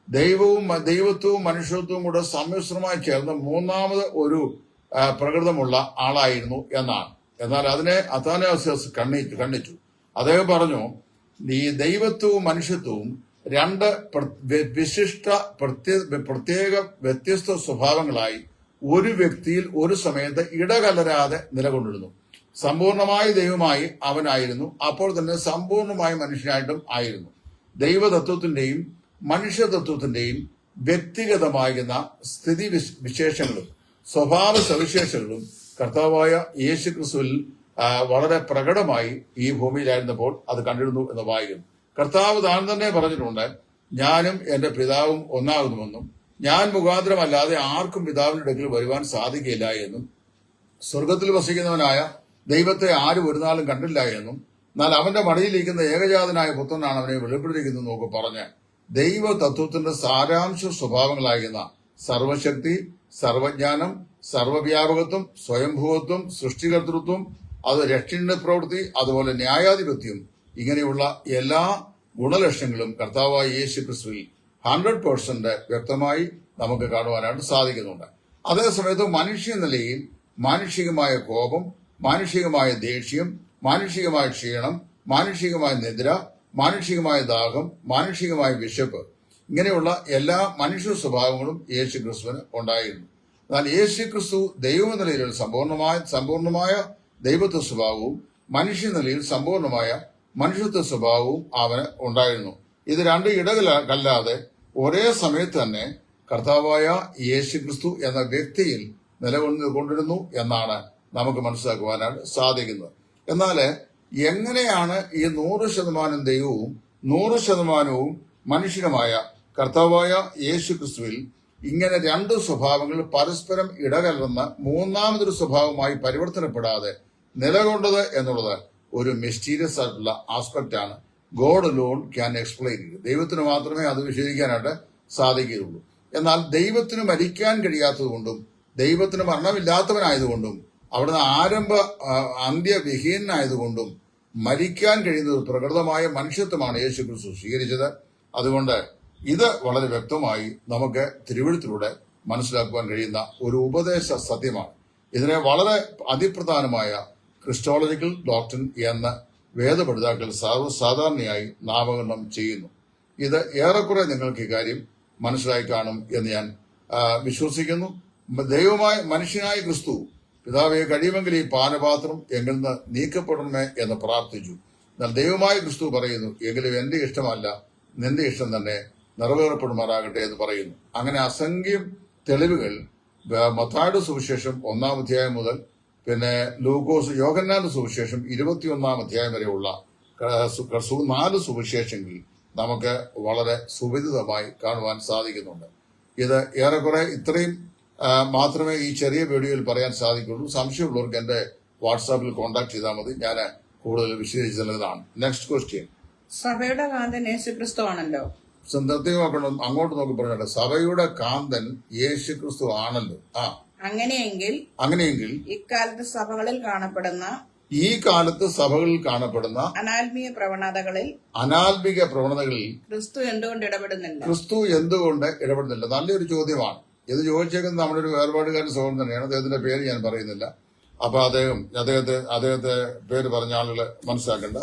ദൈവത്വവും മനുഷ്യത്വവും കൂടെ സമ്മിശ്രമായി ചേർന്ന് മൂന്നാമത് ഒരു പ്രകൃതമുള്ള ആളായിരുന്നു എന്നാണ്. എന്നാൽ അതിനെ അഥാനാസ്യൂസ് ഖണ്ഡിച്ചു. അദ്ദേഹം പറഞ്ഞു, ഈ ദൈവത്വവും മനുഷ്യത്വവും രണ്ട് വിശിഷ്ട പ്രത്യേക വ്യത്യസ്ത സ്വഭാവങ്ങളായി ഒരു വ്യക്തിയിൽ ഒരു സമയത്ത് ഇടകലരാതെ നിലകൊണ്ടിരുന്നു. സമ്പൂർണമായി ദൈവമായി അവനായിരുന്നു, അപ്പോൾ തന്നെ സമ്പൂർണമായി മനുഷ്യനായിട്ടും ആയിരുന്നു. ദൈവതത്വത്തിന്റെയും മനുഷ്യതത്വത്തിന്റെയും വ്യക്തിഗതമാകുന്ന സ്ഥിതി വിശേഷങ്ങളും സ്വഭാവ സവിശേഷങ്ങളും കർത്താവായ യേശു ക്രിസ്തുവിൽ വളരെ പ്രകടമായി ഈ ഭൂമിയിലായിരുന്നപ്പോൾ അത് കണ്ടിരുന്നു എന്ന് വായിക്കുന്നു. കർത്താവ് താൻ തന്നെ പറഞ്ഞിട്ടുണ്ട്, ഞാനും എന്റെ പിതാവും ഒന്നാകുന്നുവെന്നും ഞാൻ മുഖാന്തരമല്ലാതെ ആർക്കും പിതാവിന്റെ അടുക്കൽ വരുവാൻ സാധിക്കില്ല എന്നും സ്വർഗത്തിൽ വസിക്കുന്നവനായ ദൈവത്തെ ആരും ഒരു നാളും കണ്ടില്ല എന്നും എന്നാൽ അവന്റെ മടിയിലിരിക്കുന്ന ഏകജാതനായ പുത്രനാണ് അവനെ വെളിപ്പെടുത്തിയിരിക്കുന്നത് എന്നൊക്കെ പറഞ്ഞ് ദൈവതത്വത്തിന്റെ സാരാംശ സ്വഭാവങ്ങളായിരുന്ന സർവശക്തി, സർവജ്ഞാനം, സർവവ്യാപകത്വം, സ്വയംഭൂവത്വം, സൃഷ്ടികർത്തൃത്വം, അത് രക്ഷണ പ്രവൃത്തി, അതുപോലെ ന്യായാധിപത്യം, ഇങ്ങനെയുള്ള എല്ലാ ഗുണലക്ഷണങ്ങളും കർത്താവായ യേശു ക്രിസ്തുവിൽ 100% വ്യക്തമായി നമുക്ക് കാണുവാനായിട്ട് സാധിക്കുന്നുണ്ട്. അതേസമയത്ത് മനുഷ്യ നിലയിൽ മാനുഷികമായ കോപം, മാനുഷികമായ ദേഷ്യം, മാനുഷികമായ ക്ഷീണം, മാനുഷികമായ നിദ്ര, മാനുഷികമായ ദാഹം, മാനുഷികമായ വിശപ്പ്, ഇങ്ങനെയുള്ള എല്ലാ മനുഷ്യ സ്വഭാവങ്ങളും യേശു ക്രിസ്തുവിന് ഉണ്ടായിരുന്നു. എന്നാൽ യേശു ക്രിസ്തു ദൈവ നിലയിൽ സമ്പൂർണമായ ദൈവത്വ സ്വഭാവവും മനുഷ്യ നിലയിൽ സമ്പൂർണമായ മനുഷ്യത്വ സ്വഭാവവും അവന് ഉണ്ടായിരുന്നു. ഇത് രണ്ട് ഇടകല്ലാതെ ഒരേ സമയത്ത് തന്നെ കർത്താവായ യേശു ക്രിസ്തു എന്ന വ്യക്തിയിൽ നിലകൊണ്ടിരുന്നു എന്നാണ് നമുക്ക് മനസ്സിലാക്കുവാനായിട്ട് സാധിക്കുന്നത്. എന്നാൽ എങ്ങനെയാണ് ഈ 100% ദൈവവും 100% മനുഷ്യനുമായ കർത്താവായ യേശു ക്രിസ്തുവിൽ ഇങ്ങനെ രണ്ട് സ്വഭാവങ്ങൾ പരസ്പരം ഇടകലർന്ന് മൂന്നാമതൊരു സ്വഭാവമായി പരിവർത്തനപ്പെടാതെ നിലകൊണ്ടത് എന്നുള്ളത് ഒരു മിസ്റ്റീരിയസ് ആയിട്ടുള്ള ആസ്പെക്ട് ആണ്. God alone can explain. ദൈവത്തിന് മാത്രമേ അത് വിശദീകരിക്കാനായിട്ട് സാധിക്കുകയുള്ളൂ. എന്നാൽ ദൈവത്തിന് മരിക്കാൻ കഴിയാത്തതുകൊണ്ടും ദൈവത്തിന് മരണമില്ലാത്തവനായതുകൊണ്ടും അവിടുന്ന് അന്ത്യവിഹീനായതുകൊണ്ടും മരിക്കാൻ കഴിയുന്ന ഒരു പ്രകൃതമായ മനുഷ്യത്വമാണ് യേശു ക്രിസ്തു സ്വീകരിച്ചത്. അതുകൊണ്ട് ഇത് വളരെ വ്യക്തമായി നമുക്ക് തിരുവെഴുത്തിലൂടെ മനസ്സിലാക്കുവാൻ കഴിയുന്ന ഒരു ഉപദേശ സത്യമാണ്. ഇതിനെ വളരെ അതിപ്രധാനമായ ക്രിസ്റ്റോളജിക്കൽ ഡോക്ട്രിൻ എന്ന് വേദപഠിതാക്കൾ സാധാരണയായി നാമകരണം ചെയ്യുന്നു. ഇത് ഏറെക്കുറെ നിങ്ങൾക്ക് ഈ കാര്യം മനസ്സിലായി കാണും എന്ന് ഞാൻ വിശ്വസിക്കുന്നു. ദൈവമായ മനുഷ്യനായ ക്രിസ്തു പിതാവെ കഴിയുമെങ്കിൽ ഈ പാനപാത്രം എങ്കിൽ നിന്ന് നീക്കപ്പെടണമേ എന്ന് പ്രാർത്ഥിച്ചു. എന്നാൽ ദൈവമായ ക്രിസ്തു പറയുന്നു, എങ്കിലും എന്റെ ഇഷ്ടമല്ല നിന്റെ ഇഷ്ടം തന്നെ നിറവേറപ്പെടുമാറാകട്ടെ എന്ന് പറയുന്നു. അങ്ങനെ അസംഖ്യം തെളിവുകൾ മത്തായിയുടെ സുവിശേഷം 1-ാം അധ്യായം മുതൽ പിന്നെ യോഹന്നാന്റെ സുവിശേഷം 21-ാം അധ്യായം വരെയുള്ള നാല് സുവിശേഷങ്ങൾ നമുക്ക് വളരെ സുവിദിതമായി കാണുവാൻ സാധിക്കുന്നുണ്ട്. ഇത് ഏറെക്കുറെ ഇത്രയും മാത്രമേ ഈ ചെറിയ വീഡിയോയിൽ പറയാൻ സാധിക്കുള്ളൂ. സംശയമുള്ളവർക്ക് എന്റെ വാട്സാപ്പിൽ കോൺടാക്ട് ചെയ്താൽ മതി. ഞാൻ കൂടുതൽ വിശദീകരിച്ച് നൽകുന്നതാണ്. Next question.
സഭയുടെ കാന്തൻ യേശുക്രിസ്തു ആണല്ലോ.
നിർത്തിനോക്കണം, അങ്ങോട്ട് നോക്കി പറഞ്ഞോട്ടെ. സഭയുടെ കാന്തൻ യേശുക്രിസ്തു ആണല്ലോ. അങ്ങനെയെങ്കിൽ
ഇക്കാലത്ത് സഭകളിൽ കാണപ്പെടുന്ന അനാത്മീയ പ്രവണതകളിൽ ക്രിസ്തു എന്തുകൊണ്ട്
ഇടപെടുന്നില്ല? നല്ലൊരു ചോദ്യമാണ്. ഇത് ചോദിച്ചേക്കുന്നത് നമ്മുടെ ഒരു വേർപാടുകാരൻ സഹോദരൻ തന്നെയാണ്. അദ്ദേഹത്തിന്റെ പേര് ഞാൻ പറയുന്നില്ല. അപ്പൊ അദ്ദേഹത്തെ പേര് പറഞ്ഞ ആളുകൾ മനസ്സിലാക്കേണ്ട.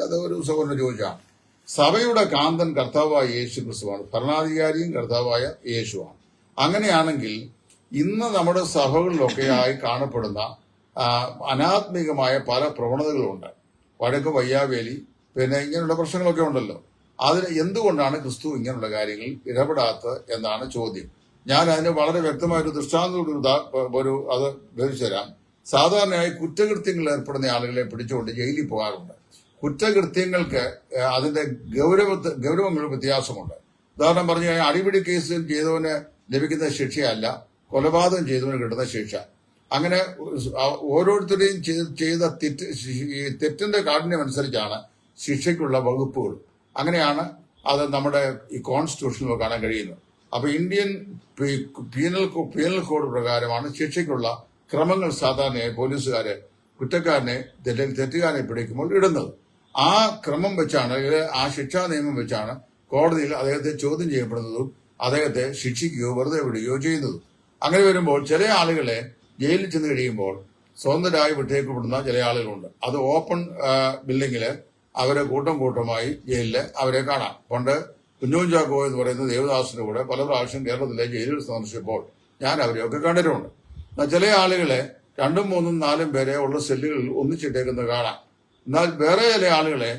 അത് ഒരു സഹോദരൻ ചോദിച്ചാണ്. സഭയുടെ കാന്തൻ കർത്താവായ യേശു ക്രിസ്തുവാണ്. ഭരണാധികാരിയും കർത്താവായ യേശുവാണ്. അങ്ങനെയാണെങ്കിൽ ഇന്ന് നമ്മുടെ സഭകളിലൊക്കെ ആയി കാണപ്പെടുന്ന അനാത്മികമായ പല പ്രവണതകളുണ്ട്. വഴക്ക്, വയ്യാവേലി, പിന്നെ ഇങ്ങനെയുള്ള പ്രശ്നങ്ങളൊക്കെ ഉണ്ടല്ലോ. അതിന് എന്തുകൊണ്ടാണ് ക്രിസ്തു ഇങ്ങനെയുള്ള കാര്യങ്ങളിൽ ഇടപെടാത്തത് എന്നാണ് ചോദ്യം. ഞാൻ അതിന് വളരെ വ്യക്തമായൊരു ദൃഷ്ടാന്തത്തോട് അത് വിവരിച്ചു തരാം. സാധാരണയായി കുറ്റകൃത്യങ്ങളിൽ ഏർപ്പെടുന്ന ആളുകളെ പിടിച്ചുകൊണ്ട് ജയിലിൽ പോകാറുണ്ട്. കുറ്റകൃത്യങ്ങൾക്ക് അതിന്റെ ഗൗരവങ്ങൾ വ്യത്യാസമുണ്ട്. ഉദാഹരണം പറഞ്ഞു കഴിഞ്ഞാൽ അടിപിടി കേസിൽ ചെയ്തവന് ലഭിക്കുന്ന ശിക്ഷയല്ല കൊലപാതകം ചെയ്തവന് കിട്ടുന്ന ശിക്ഷ. അങ്ങനെ ഓരോരുത്തരുടെയും ചെയ്ത തെറ്റിന്റെ കാഠിന്യം അനുസരിച്ചാണ് ശിക്ഷയ്ക്കുള്ള വകുപ്പുകൾ. അങ്ങനെയാണ് അത് നമ്മുടെ ഈ കോൺസ്റ്റിറ്റ്യൂഷനിൽ കാണാൻ കഴിയുന്നത്. അപ്പൊ ഇന്ത്യൻ പീനൽ കോഡ് പ്രകാരമാണ് ശിക്ഷയ്ക്കുള്ള ക്രമങ്ങൾ സാധാരണയായി പോലീസുകാര് കുറ്റക്കാരനെ തെറ്റുകാരനെ പിടിക്കുമ്പോൾ ഇടുന്നത്. ആ ക്രമം വെച്ചാണ്, ആ ശിക്ഷാ നിയമം വെച്ചാണ് കോടതിയിൽ അദ്ദേഹത്തെ ചോദ്യം ചെയ്യപ്പെടുന്നതും അദ്ദേഹത്തെ ശിക്ഷിക്കുകയോ വെറുതെ വിടുകയോ ചെയ്യുന്നതും. അങ്ങനെ വരുമ്പോൾ ചില ആളുകളെ ജയിലിൽ ചെന്ന് കഴിയുമ്പോൾ സ്വതന്ത്രരായി വിട്ടേക്കപ്പെടുന്ന ചില ആളുകളുണ്ട്. അത് ഓപ്പൺ ബിൽഡിങ്ങില് അവരെ കൂട്ടമായി ജയിലില് അവരെ കാണാം. പണ്ട് കുഞ്ഞോൻ ചാക്കോ എന്ന് പറയുന്ന ദേവദാസിന്റെ കൂടെ പല പ്രാവശ്യം കേരളത്തിലെ ജയിലിൽ സന്ദർശിച്ചപ്പോൾ ഞാൻ അവരെയൊക്കെ കണ്ടിട്ടുണ്ട്. ചില ആളുകളെ 2, 3, 4 പേരെ ഉള്ള സെല്ലുകളിൽ ഒന്നിച്ചിട്ടേക്കുന്നത് കാണാം. എന്നാൽ വേറെ ചില ആളുകളെ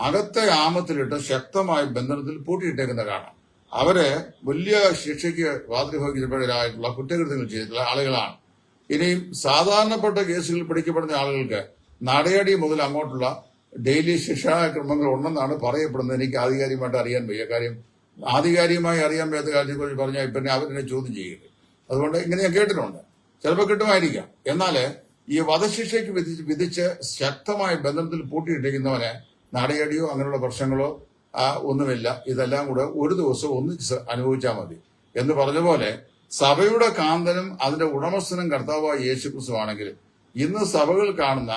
അകത്തെ ആമത്തിലിട്ട് ശക്തമായ ബന്ധനത്തിൽ പൂട്ടിയിട്ടേക്കുന്ന കാണാം. അവരെ വലിയ ശിക്ഷയ്ക്ക് ബാധ്യതരായിട്ടുള്ള കുറ്റകൃത്യങ്ങൾ ചെയ്തിട്ടുള്ള ആളുകളാണ്. ഇനിയും സാധാരണപ്പെട്ട കേസുകളിൽ പിടിക്കപ്പെടുന്ന ആളുകൾക്ക് നടയടി മുതൽ അങ്ങോട്ടുള്ള ഡെയിലി ശിക്ഷാക്രമങ്ങൾ ഉണ്ടെന്നാണ് പറയപ്പെടുന്നത്. എനിക്ക് ആധികാരികമായിട്ട് അറിയാൻ വയ്യ. കാര്യം ആധികാരികമായി അറിയാൻ വയ്യാത്ത കാര്യത്തെക്കുറിച്ച് പറഞ്ഞാൽ പിന്നെ അവരെന്നെ ചോദ്യം ചെയ്യരുത്. അതുകൊണ്ട് ഇങ്ങനെ ഞാൻ കേട്ടിട്ടുണ്ട്. ചിലപ്പോൾ കിട്ടുമായിരിക്കാം. എന്നാൽ ഈ വധശിക്ഷയ്ക്ക് വിധിച്ച് ശക്തമായ ബന്ധനത്തിൽ പൂട്ടിയിട്ടിരിക്കുന്നവന് നടയടിയോ അങ്ങനെയുള്ള പ്രശ്നങ്ങളോ ഒന്നുമില്ല. ഇതെല്ലാം കൂടെ ഒരു ദിവസം ഒന്നിച്ച് അനുഭവിച്ചാൽ മതി എന്ന് പറഞ്ഞ പോലെ സഭയുടെ കാന്തനും അതിന്റെ ഉടമസ്ഥനും കർത്താവായ യേശുക്രിസ്തുവാണെങ്കിൽ ഇന്ന് സഭകൾ കാണുന്ന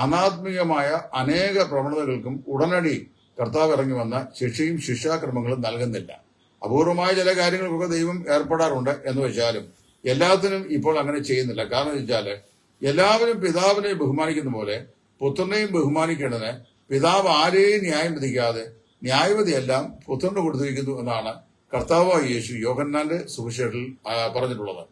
അനാത്മികമായ അനേക പ്രവണതകൾക്കും ഉടനടി കർത്താവ് ഇറങ്ങി വന്ന ശിക്ഷയും ശിക്ഷാക്രമങ്ങളും നൽകുന്നില്ല. അപൂർവമായ ചില കാര്യങ്ങൾക്കൊക്കെ ദൈവം ഏർപ്പെടാറുണ്ട് എന്ന് വെച്ചാലും എല്ലാത്തിനും ഇപ്പോൾ അങ്ങനെ ചെയ്യുന്നില്ല. കാരണം വെച്ചാല് എല്ലാവരും പിതാവിനെ ബഹുമാനിക്കുന്ന പോലെ പുത്രനെയും ബഹുമാനിക്കേണ്ടതിന് പിതാവ് ആരെയും ന്യായം വിധിക്കാതെ ന്യായവിധിയെല്ലാം പുത്രന് കൊടുത്തിരിക്കുന്നു എന്നാണ് കർത്താവായ യേശു യോഹന്നാന്റെ സുവിശേഷത്തിൽ പറഞ്ഞിട്ടുള്ളത്.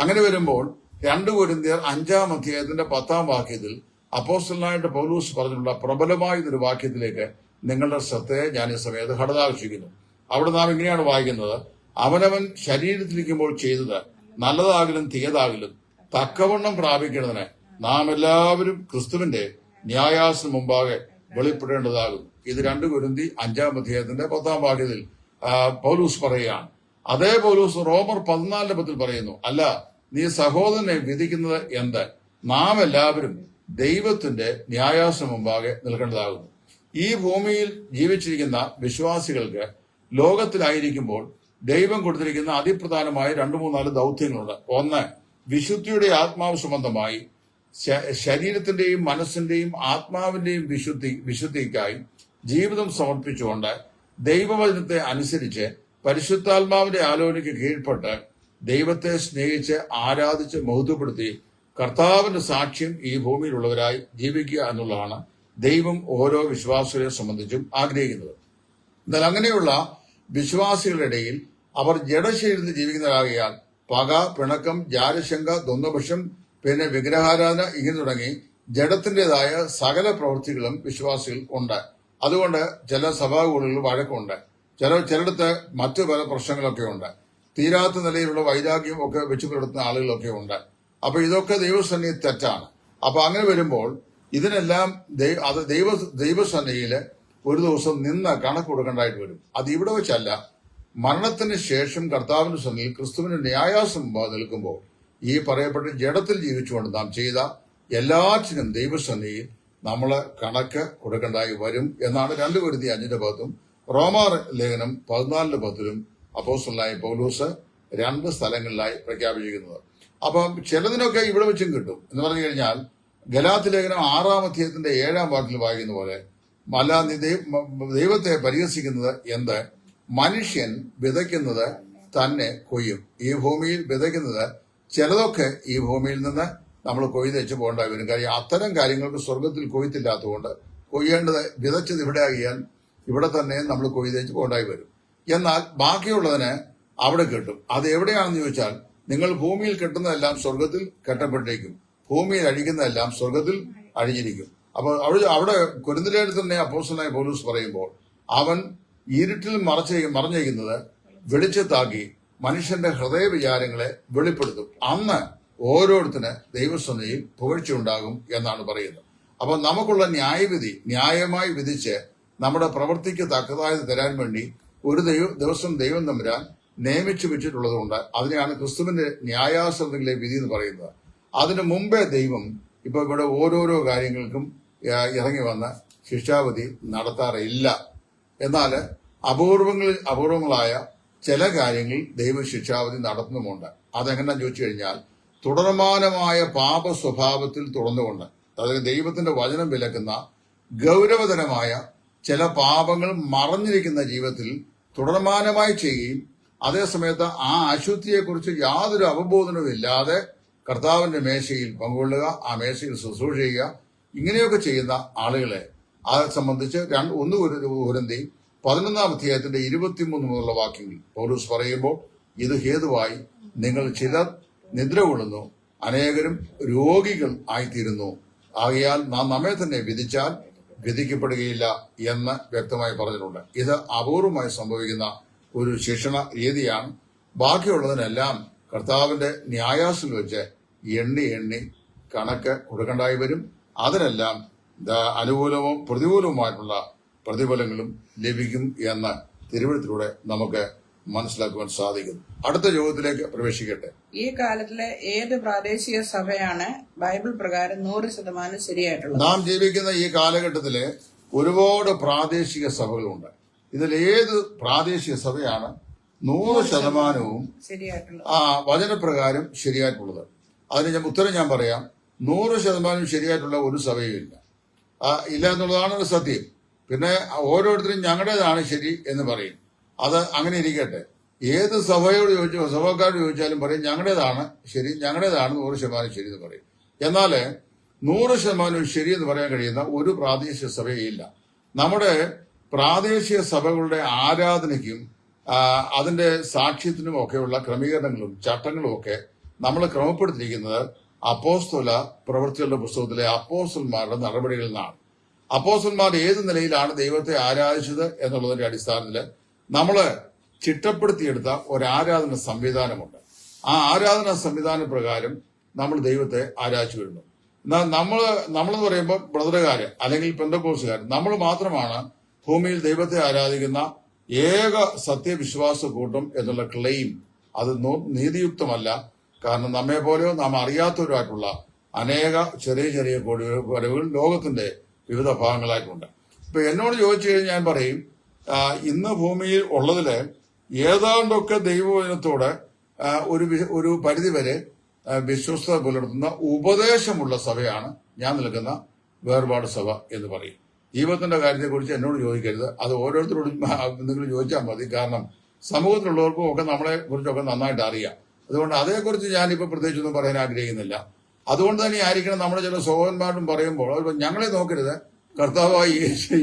അങ്ങനെ വരുമ്പോൾ 2 കൊരിന്ത്യർ 5-ാം അധ്യായത്തിന്റെ 10-ാം വാക്യത്തിൽ അപ്പോസ്തലനായിട്ട് പൗലോസ് പറഞ്ഞിട്ടുള്ള പ്രബലമായ ഒരു വാക്യത്തിലേക്ക് നിങ്ങളുടെ ശ്രദ്ധയെ ഞാൻ ഈ സമയത്ത് ഹഠതാവശ്യിക്കുന്നു. അവിടെ നാം ഇങ്ങനെയാണ് വായിക്കുന്നത്: അവനവൻ ശരീരത്തിലിരിക്കുമ്പോൾ ചെയ്തത് നല്ലതാകലും തീയതാകലും തക്കവണ്ണം പ്രാപിക്കേണ്ടതിന് നാം എല്ലാവരും ക്രിസ്തുവിന്റെ ന്യായാസനം മുമ്പാകെ വെളിപ്പെടേണ്ടതാകുന്നു. ഇത് 2 കൊരിന്ത്യർ 5-ാം അധ്യായത്തിന്റെ 10-ാം വാക്യത്തിൽ പൗലൂസ് പറയുകയാണ്. അതേ പൗലൂസ് റോമർ 14-ൽ പറയുന്നു, അല്ല, നീ സഹോദരനെ വിധിക്കുന്നത് എന്ത്? നാം എല്ലാവരും ദൈവത്തിന്റെ ന്യായാസനം മുമ്പാകെ നിൽക്കേണ്ടതാകുന്നു. ഈ ഭൂമിയിൽ ജീവിച്ചിരിക്കുന്ന വിശ്വാസികൾക്ക് ലോകത്തിലായിരിക്കുമ്പോൾ ദൈവം കൊടുത്തിരിക്കുന്ന അതിപ്രധാനമായ 2-3-4 ദൗത്യങ്ങളുണ്ട്. ഒന്ന്, വിശുദ്ധിയുടെ ആത്മാവ് സംബന്ധമായി ശരീരത്തിന്റെയും മനസ്സിന്റെയും ആത്മാവിന്റെയും വിശുദ്ധിക്കായി ജീവിതം സമർപ്പിച്ചുകൊണ്ട് ദൈവവചനത്തെ അനുസരിച്ച് പരിശുദ്ധാത്മാവിന്റെ ആലോചനയ്ക്ക് കീഴ്പ്പെട്ട് ദൈവത്തെ സ്നേഹിച്ച് ആരാധിച്ച് മഹത്വപ്പെടുത്തി കർത്താവിന്റെ സാക്ഷ്യം ഈ ഭൂമിയിലുള്ളവരായി ജീവിക്കുക എന്നുള്ളതാണ് ദൈവം ഓരോ വിശ്വാസികളെ സംബന്ധിച്ചും ആഗ്രഹിക്കുന്നത്. എന്നാൽ അങ്ങനെയുള്ള വിശ്വാസികളുടെ ഇടയിൽ അവർ ജഡശരീരത്തിൽ ജീവിക്കുന്നവരാകിയാൽ പക, പിണക്കം, ജാരശങ്ക, ദ്വന്ദ്വപക്ഷം, പിന്നെ വിഗ്രഹാരാധന ഇങ്ങനെ തുടങ്ങി ജഡത്തിന്റേതായ സകല പ്രവൃത്തികളും വിശ്വാസികൾ ഉണ്ട്. അതുകൊണ്ട് ചില സഭാകൂടുകളിൽ വഴക്കമുണ്ട്. ചിലയിടത്ത് മറ്റു പല പ്രശ്നങ്ങളൊക്കെ ഉണ്ട്. തീരാത്ത നിലയിലുള്ള വൈരാഗ്യം ഒക്കെ വെച്ചു പുലർത്തുന്ന ആളുകളൊക്കെ ഉണ്ട്. അപ്പൊ ഇതൊക്കെ ദൈവസന്നിധി തെറ്റാണ്. അപ്പൊ അങ്ങനെ വരുമ്പോൾ ഇതിനെല്ലാം ദൈവസന്നിധിയില് ഒരു ദിവസം നിന്ന് കണക്ക് കൊടുക്കേണ്ടതായിട്ട് വരും. അത് ഇവിടെ വെച്ചല്ല, മരണത്തിന് ശേഷം കർത്താവിന്റെ സന്നിധിയിൽ ക്രിസ്തുവിന്റെ ന്യായാസം മുമ്പാകെ നിൽക്കുമ്പോൾ ഈ പറയപ്പെട്ട ജഡത്തിൽ ജീവിച്ചുകൊണ്ട് നാം ചെയ്ത എല്ലാറ്റിനും ദൈവസന്നിധിയിൽ നമ്മൾ കണക്ക് കൊടുക്കേണ്ടതായി വരും എന്നാണ് 2 കൊരിന്ത്യർ 5:10 റോമാ ലേഖനം 14:10 അപ്പോസ്തലനായ പൗലോസ് 2 സ്ഥലങ്ങളിലായി പ്രഖ്യാപിച്ചിരിക്കുന്നത്. അപ്പം ചിലതിനൊക്കെ ഇവിടെ വെച്ചും കിട്ടും എന്ന് പറഞ്ഞു കഴിഞ്ഞാൽ, ഗലാത്യ ലേഖനം 6-ാം അധ്യായത്തിന്റെ 7-ാം വാക്യത്തിൽ വായിക്കുന്ന പോലെ, ദൈവത്തെ പരിഹസിക്കുന്നത് എന്ത്? മനുഷ്യൻ വിതയ്ക്കുന്നത് തന്നെ കൊയ്യും. ഈ ഭൂമിയിൽ വിതയ്ക്കുന്നത് ചിലതൊക്കെ ഈ ഭൂമിയിൽ നിന്ന് നമ്മൾ കൊയ്തച്ച് പോകേണ്ടി വരും. കാര്യം അത്തരം കാര്യങ്ങൾക്ക് സ്വർഗത്തിൽ കൊയ്ത്തില്ലാത്തതുകൊണ്ട് കൊയ്യേണ്ടത് വിതച്ചത് ഇവിടെ ആകിയാൽ ഇവിടെ തന്നെ നമ്മൾ കൊയ്തച്ച് പോകേണ്ടി വരും. എന്നാൽ ബാക്കിയുള്ളതിന് അവിടെ കിട്ടും. അത് എവിടെയാണെന്ന് ചോദിച്ചാൽ, നിങ്ങൾ ഭൂമിയിൽ കെട്ടുന്നതെല്ലാം സ്വർഗത്തിൽ കെട്ടപ്പെട്ടിരിക്കും, ഭൂമിയിൽ അഴിക്കുന്നതെല്ലാം സ്വർഗത്തിൽ അഴിഞ്ഞിരിക്കും. അപ്പോൾ അവിടെ കൊരിന്ത്യരിൽ തന്നെ അപ്പോസ്തലനായ പൗലോസ് പറയുമ്പോൾ, അവൻ ഇരുട്ടിൽ മറഞ്ഞിരിക്കുന്നത് വെളിച്ചത്താക്കി മനുഷ്യന്റെ ഹൃദയവിചാരങ്ങളെ വെളിപ്പെടുത്തും. അന്ന് ഓരോരുത്തന് ദൈവസന്നിധിയിൽ പുകഴ്ചയുണ്ടാകും എന്നാണ് പറയുന്നത്. അപ്പൊ നമുക്കുള്ള ന്യായവിധി ന്യായമായി വിധിച്ച് നമ്മുടെ പ്രവൃത്തിക്ക് തക്കതായത് തരാൻ വേണ്ടി ഒരു ദിവസം ദൈവം തമ്പുരാൻ നിയമിച്ചു വെച്ചിട്ടുള്ളതുകൊണ്ട് അതിനെയാണ് ക്രിസ്തുവിന്റെ ന്യായാസനത്തിലെ വിധി എന്ന് പറയുന്നത്. അതിനു മുമ്പേ ദൈവം ഇപ്പൊ ഇവിടെ ഓരോരോ കാര്യങ്ങൾക്കും ഇറങ്ങി വന്ന് ശിക്ഷാവിധി നടത്താറില്ല. എന്നാൽ അപൂർവങ്ങളായ ചില കാര്യങ്ങളിൽ ദൈവ ശിക്ഷാവിധി നടത്തുന്നുമുണ്ട്. അതെങ്ങനെയാന്ന് ചോദിച്ചു കഴിഞ്ഞാൽ, തുടർമാനമായ പാപ സ്വഭാവത്തിൽ തുടർന്നുകൊണ്ട്, അതായത് ദൈവത്തിന്റെ വചനം വിലക്കുന്ന ഗൗരവതരമായ ചില പാപങ്ങൾ മറഞ്ഞിരിക്കുന്ന ജീവിതത്തിൽ തുടർമാനമായി ചെയ്യുകയും അതേസമയത്ത് ആ അശുദ്ധിയെക്കുറിച്ച് യാതൊരു അവബോധനവും ഇല്ലാതെ കർത്താവിന്റെ മേശയിൽ പങ്കുകൊള്ളുക, ആ മേശയിൽ ശുശ്രൂഷ ചെയ്യുക, ഇങ്ങനെയൊക്കെ ചെയ്യുന്ന ആളുകളെ അത് സംബന്ധിച്ച് 1 കൊരിന്ത്യർ 11-ാം അധ്യായത്തിന്റെ 23 മുതലുള്ള വാക്യങ്ങൾ പൗലോസ് പറയുമ്പോൾ, ഇത് ഹേതുവായി നിങ്ങൾ ചിലർ നിദ്ര കൊള്ളുന്നു, അനേകരും രോഗികൾ ആയിത്തീരുന്നു. ആകയാൽ നാം നമ്മെ തന്നെ വിധിച്ചാൽ വിധിക്കപ്പെടുകയില്ല എന്ന് വ്യക്തമായി പറഞ്ഞിട്ടുണ്ട്. ഇത് അപൂർവമായി സംഭവിക്കുന്ന ഒരു ശിക്ഷണ രീതിയാണ്. ബാക്കിയുള്ളതിനെല്ലാം കർത്താവിന്റെ ന്യായാസനത്തിൽ വെച്ച് എണ്ണി കണക്ക് കൊടുക്കേണ്ടായി വരും. അതിനെല്ലാം അനുകൂലവും പ്രതികൂലവുമായിട്ടുള്ള പ്രതിഫലങ്ങളും ലഭിക്കും എന്ന് തിരുവഴുത്തിലൂടെ നമുക്ക് മനസ്സിലാക്കുവാൻ സാധിക്കുന്നു. അടുത്ത ചോദ്യത്തിലേക്ക് പ്രവേശിക്കട്ടെ.
ഈ കാലത്തിലെ ഏത് പ്രാദേശിക സഭയാണ് ബൈബിൾ പ്രകാരം 100% ശരിയായിട്ടുള്ളത്?
നാം ജീവിക്കുന്ന ഈ കാലഘട്ടത്തിലെ ഒരുപാട് പ്രാദേശിക സഭകളുണ്ട്. ഇതിൽ ഏത് പ്രാദേശിക സഭയാണ് 100%
ശരിയായിട്ടുള്ളത്
വചനപ്രകാരം ശരിയായിട്ടുള്ളത്? അതിന് ഉത്തരം ഞാൻ പറയാം. 100% ശരിയായിട്ടുള്ള ഒരു സഭയും ഇല്ല എന്നുള്ളതാണ് ഒരു സത്യം. പിന്നെ ഓരോരുത്തരും ഞങ്ങളുടേതാണ് ശരി എന്ന് പറയും. അത് അങ്ങനെ ഇരിക്കട്ടെ. ഏത് സഭക്കാരോട് ചോദിച്ചാലും പറയും ഞങ്ങളുടേതാണ് ശരി, ഞങ്ങളുടേതാണ് 100% ശരി എന്ന് പറയും. എന്നാൽ 100% ശരി എന്ന് പറയാൻ കഴിയുന്ന ഒരു പ്രാദേശിക സഭയില്ല. നമ്മുടെ പ്രാദേശിക സഭകളുടെ ആരാധനയ്ക്കും അതിന്റെ സാക്ഷ്യത്തിനും ഒക്കെയുള്ള ക്രമീകരണങ്ങളും ചട്ടങ്ങളും ഒക്കെ നമ്മൾ ക്രമപ്പെടുത്തിയിരിക്കുന്നത് അപ്പോസ്തല പ്രവൃത്തികളുടെ പുസ്തകത്തിലെ അപ്പോസ്തലന്മാരുടെ നടപടികളിൽ നിന്നാണ്. അപ്പോസ്തലന്മാർ ഏത് നിലയിലാണ് ദൈവത്തെ ആരാധിച്ചത് എന്നുള്ളതിന്റെ അടിസ്ഥാനത്തിൽ നമ്മൾ ചിട്ടപ്പെടുത്തിയെടുത്ത ഒരു ആരാധന സംവിധാനമുണ്ട്. ആ ആരാധന സംവിധാന പ്രകാരം നമ്മൾ ദൈവത്തെ ആരാധിച്ചു വരുന്നു. എന്നാൽ നമ്മളെന്ന് പറയുമ്പോൾ ബ്രദറുകാര് അല്ലെങ്കിൽ പെന്തക്കോസ്തുകാർ നമ്മൾ മാത്രമാണ് ഭൂമിയിൽ ദൈവത്തെ ആരാധിക്കുന്ന ഏക സത്യവിശ്വാസ കൂട്ടം എന്നുള്ള ക്ലെയിം അത് നീതിയുക്തമല്ല. കാരണം നമ്മെ പോലെയോ നാം അറിയാത്തവരായിട്ടുള്ള അനേക ചെറിയ കുറവുകൾ ലോകത്തിന്റെ വിവിധ ഭാഗങ്ങളായിട്ടുണ്ട്. ഇപ്പൊ എന്നോട് ചോദിച്ചു കഴിഞ്ഞാൽ ഞാൻ പറയും, ഇന്ന് ഭൂമിയിൽ ഉള്ളതില് ഏതാണ്ടൊക്കെ ദൈവവചനത്തോട് ഒരു പരിധിവരെ വിശ്വസ്തത പുലർത്തുന്ന ഉപദേശമുള്ള സഭയാണ് ഞാൻ നിൽക്കുന്ന വേർപാട് സഭ എന്ന് പറയും. ജീവിതത്തിന്റെ കാര്യത്തെക്കുറിച്ച് എന്നോട് ചോദിക്കരുത്, അത് ഓരോരുത്തരോടും എന്തെങ്കിലും ചോദിച്ചാൽ മതി. കാരണം സമൂഹത്തിലുള്ളവർക്കും ഒക്കെ നമ്മളെ കുറിച്ചൊക്കെ നന്നായിട്ട് അറിയാം. അതുകൊണ്ട് അതേക്കുറിച്ച് ഞാനിപ്പോൾ പ്രത്യേകിച്ചൊന്നും പറയാൻ ആഗ്രഹിക്കുന്നില്ല. അതുകൊണ്ട് തന്നെ ആയിരിക്കണം നമ്മുടെ ചില സഹോദരന്മാരും പറയുമ്പോൾ ഞങ്ങളെ നോക്കരുത്, കർത്താവായി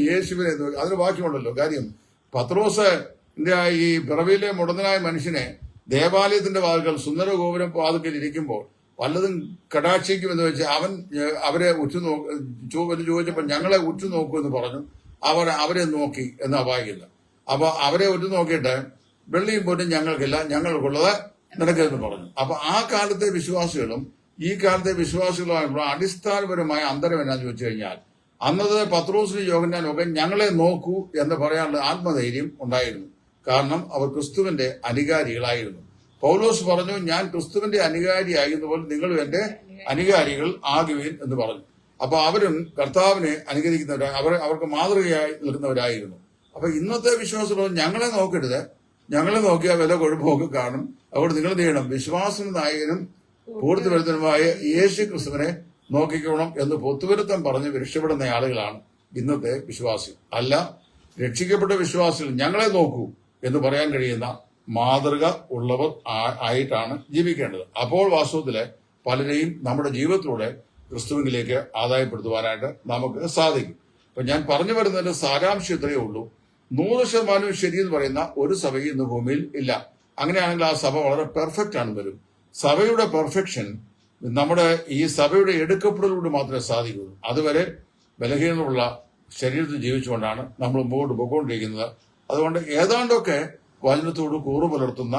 യേശുവിനെ നോക്കി. അതിന് ബാക്കിയുണ്ടല്ലോ. കാര്യം പത്രോസിന്റെ ഈ പിറവിയിലെ മുടന്തനായ മനുഷ്യനെ ദേവാലയത്തിന്റെ വാതിൽക്കൽ സുന്ദര ഗോപുരം വാതിൽക്കൽ ഇരിക്കുമ്പോൾ വല്ലതും കടാക്ഷിക്കുമെന്ന് വെച്ച് അവരെ ചോദിച്ചപ്പോൾ ഞങ്ങളെ ഉറ്റുനോക്കൂ എന്ന് പറഞ്ഞു. അവരെ നോക്കി എന്നാ വായിക്കുന്നത്. അപ്പൊ അവരെ ഉറ്റുനോക്കിയിട്ട് വെള്ളിയും പൊന്നും ഞങ്ങൾക്കില്ല, ഞങ്ങൾക്കുള്ളത് നിനക്കെന്ന് പറഞ്ഞു. അപ്പൊ ആ കാലത്തെ വിശ്വാസികളും ഈ കാലത്തെ വിശ്വാസികളുമായിട്ടുള്ള അടിസ്ഥാനപരമായ അന്തരം എന്നാന്ന് ചോദിച്ചു കഴിഞ്ഞാൽ അന്നത് പത്രോസിനും യോഹന്നാനും ഒക്കെ ഞങ്ങളെ നോക്കൂ എന്ന് പറയാനുള്ള ആത്മധൈര്യം ഉണ്ടായിരുന്നു. കാരണം അവർ ക്രിസ്തുവിന്റെ അനുകാരികളായിരുന്നു. പൗലോസ് പറഞ്ഞു, ഞാൻ ക്രിസ്തുവിന്റെ അനുകാരിയായിരുന്നപോലെ നിങ്ങളും എന്റെ അനുകാരികൾ ആകുവിൻ എന്ന് പറഞ്ഞു. അപ്പൊ അവരും കർത്താവിനെ അനുകരിക്കുന്നവരായി, അവർക്ക് മാതൃകയായി നിൽക്കുന്നവരായിരുന്നു. അപ്പൊ ഇന്നത്തെ വിശ്വാസം ഞങ്ങളെ നോക്കരുത്, ഞങ്ങളെ നോക്കിയാൽ വില കുഴപ്പമൊക്കെ കാണും. അതുകൊണ്ട് നിങ്ങൾ ചെയ്യണം, വിശ്വാസ നായകനും പൂർത്തി വരുത്തനുമായ യേശു ക്രിസ്തുവിനെ നോക്കിക്കോണം എന്ന് പൊത്തുവരുത്തം പറഞ്ഞ് രക്ഷപ്പെടുന്ന ആളുകളാണ് ഇന്നത്തെ വിശ്വാസി. അല്ല, രക്ഷിക്കപ്പെട്ട വിശ്വാസികൾ ഞങ്ങളെ നോക്കൂ എന്ന് പറയാൻ കഴിയുന്ന മാതൃക ഉള്ളവർ ആയിട്ടാണ് ജീവിക്കേണ്ടത്. അപ്പോൾ വാസ്തവത്തില് പലരെയും നമ്മുടെ ജീവിതത്തിലൂടെ ക്രിസ്തുവിലേക്ക് ആദായപ്പെടുത്തുവാനായിട്ട് നമുക്ക് സാധിക്കും. അപ്പൊ ഞാൻ പറഞ്ഞു വരുന്നതിന്റെ സാരാംശം ഇത്രയേ ഉള്ളൂ. 100% ശരി എന്ന് പറയുന്ന ഒരു സഭയും ഇന്ന് ഭൂമിയിൽ ഇല്ല. അങ്ങനെയാണെങ്കിൽ ആ സഭ വളരെ പെർഫെക്റ്റ് ആണെന്ന് വരും. സഭയുടെ പെർഫെക്ഷൻ നമ്മുടെ ഈ സഭയുടെ എടുക്കപ്പെടലോട് മാത്രമേ സാധിക്കുള്ളൂ. അതുവരെ ബലഹീനതയുള്ള ശരീരത്തിൽ ജീവിച്ചുകൊണ്ടാണ് നമ്മൾ മുമ്പോട്ട് പോയിക്കൊണ്ടിരിക്കുന്നത്. അതുകൊണ്ട് ഏതാണ്ടൊക്കെ വചനത്തോട് കൂറു പുലർത്തുന്ന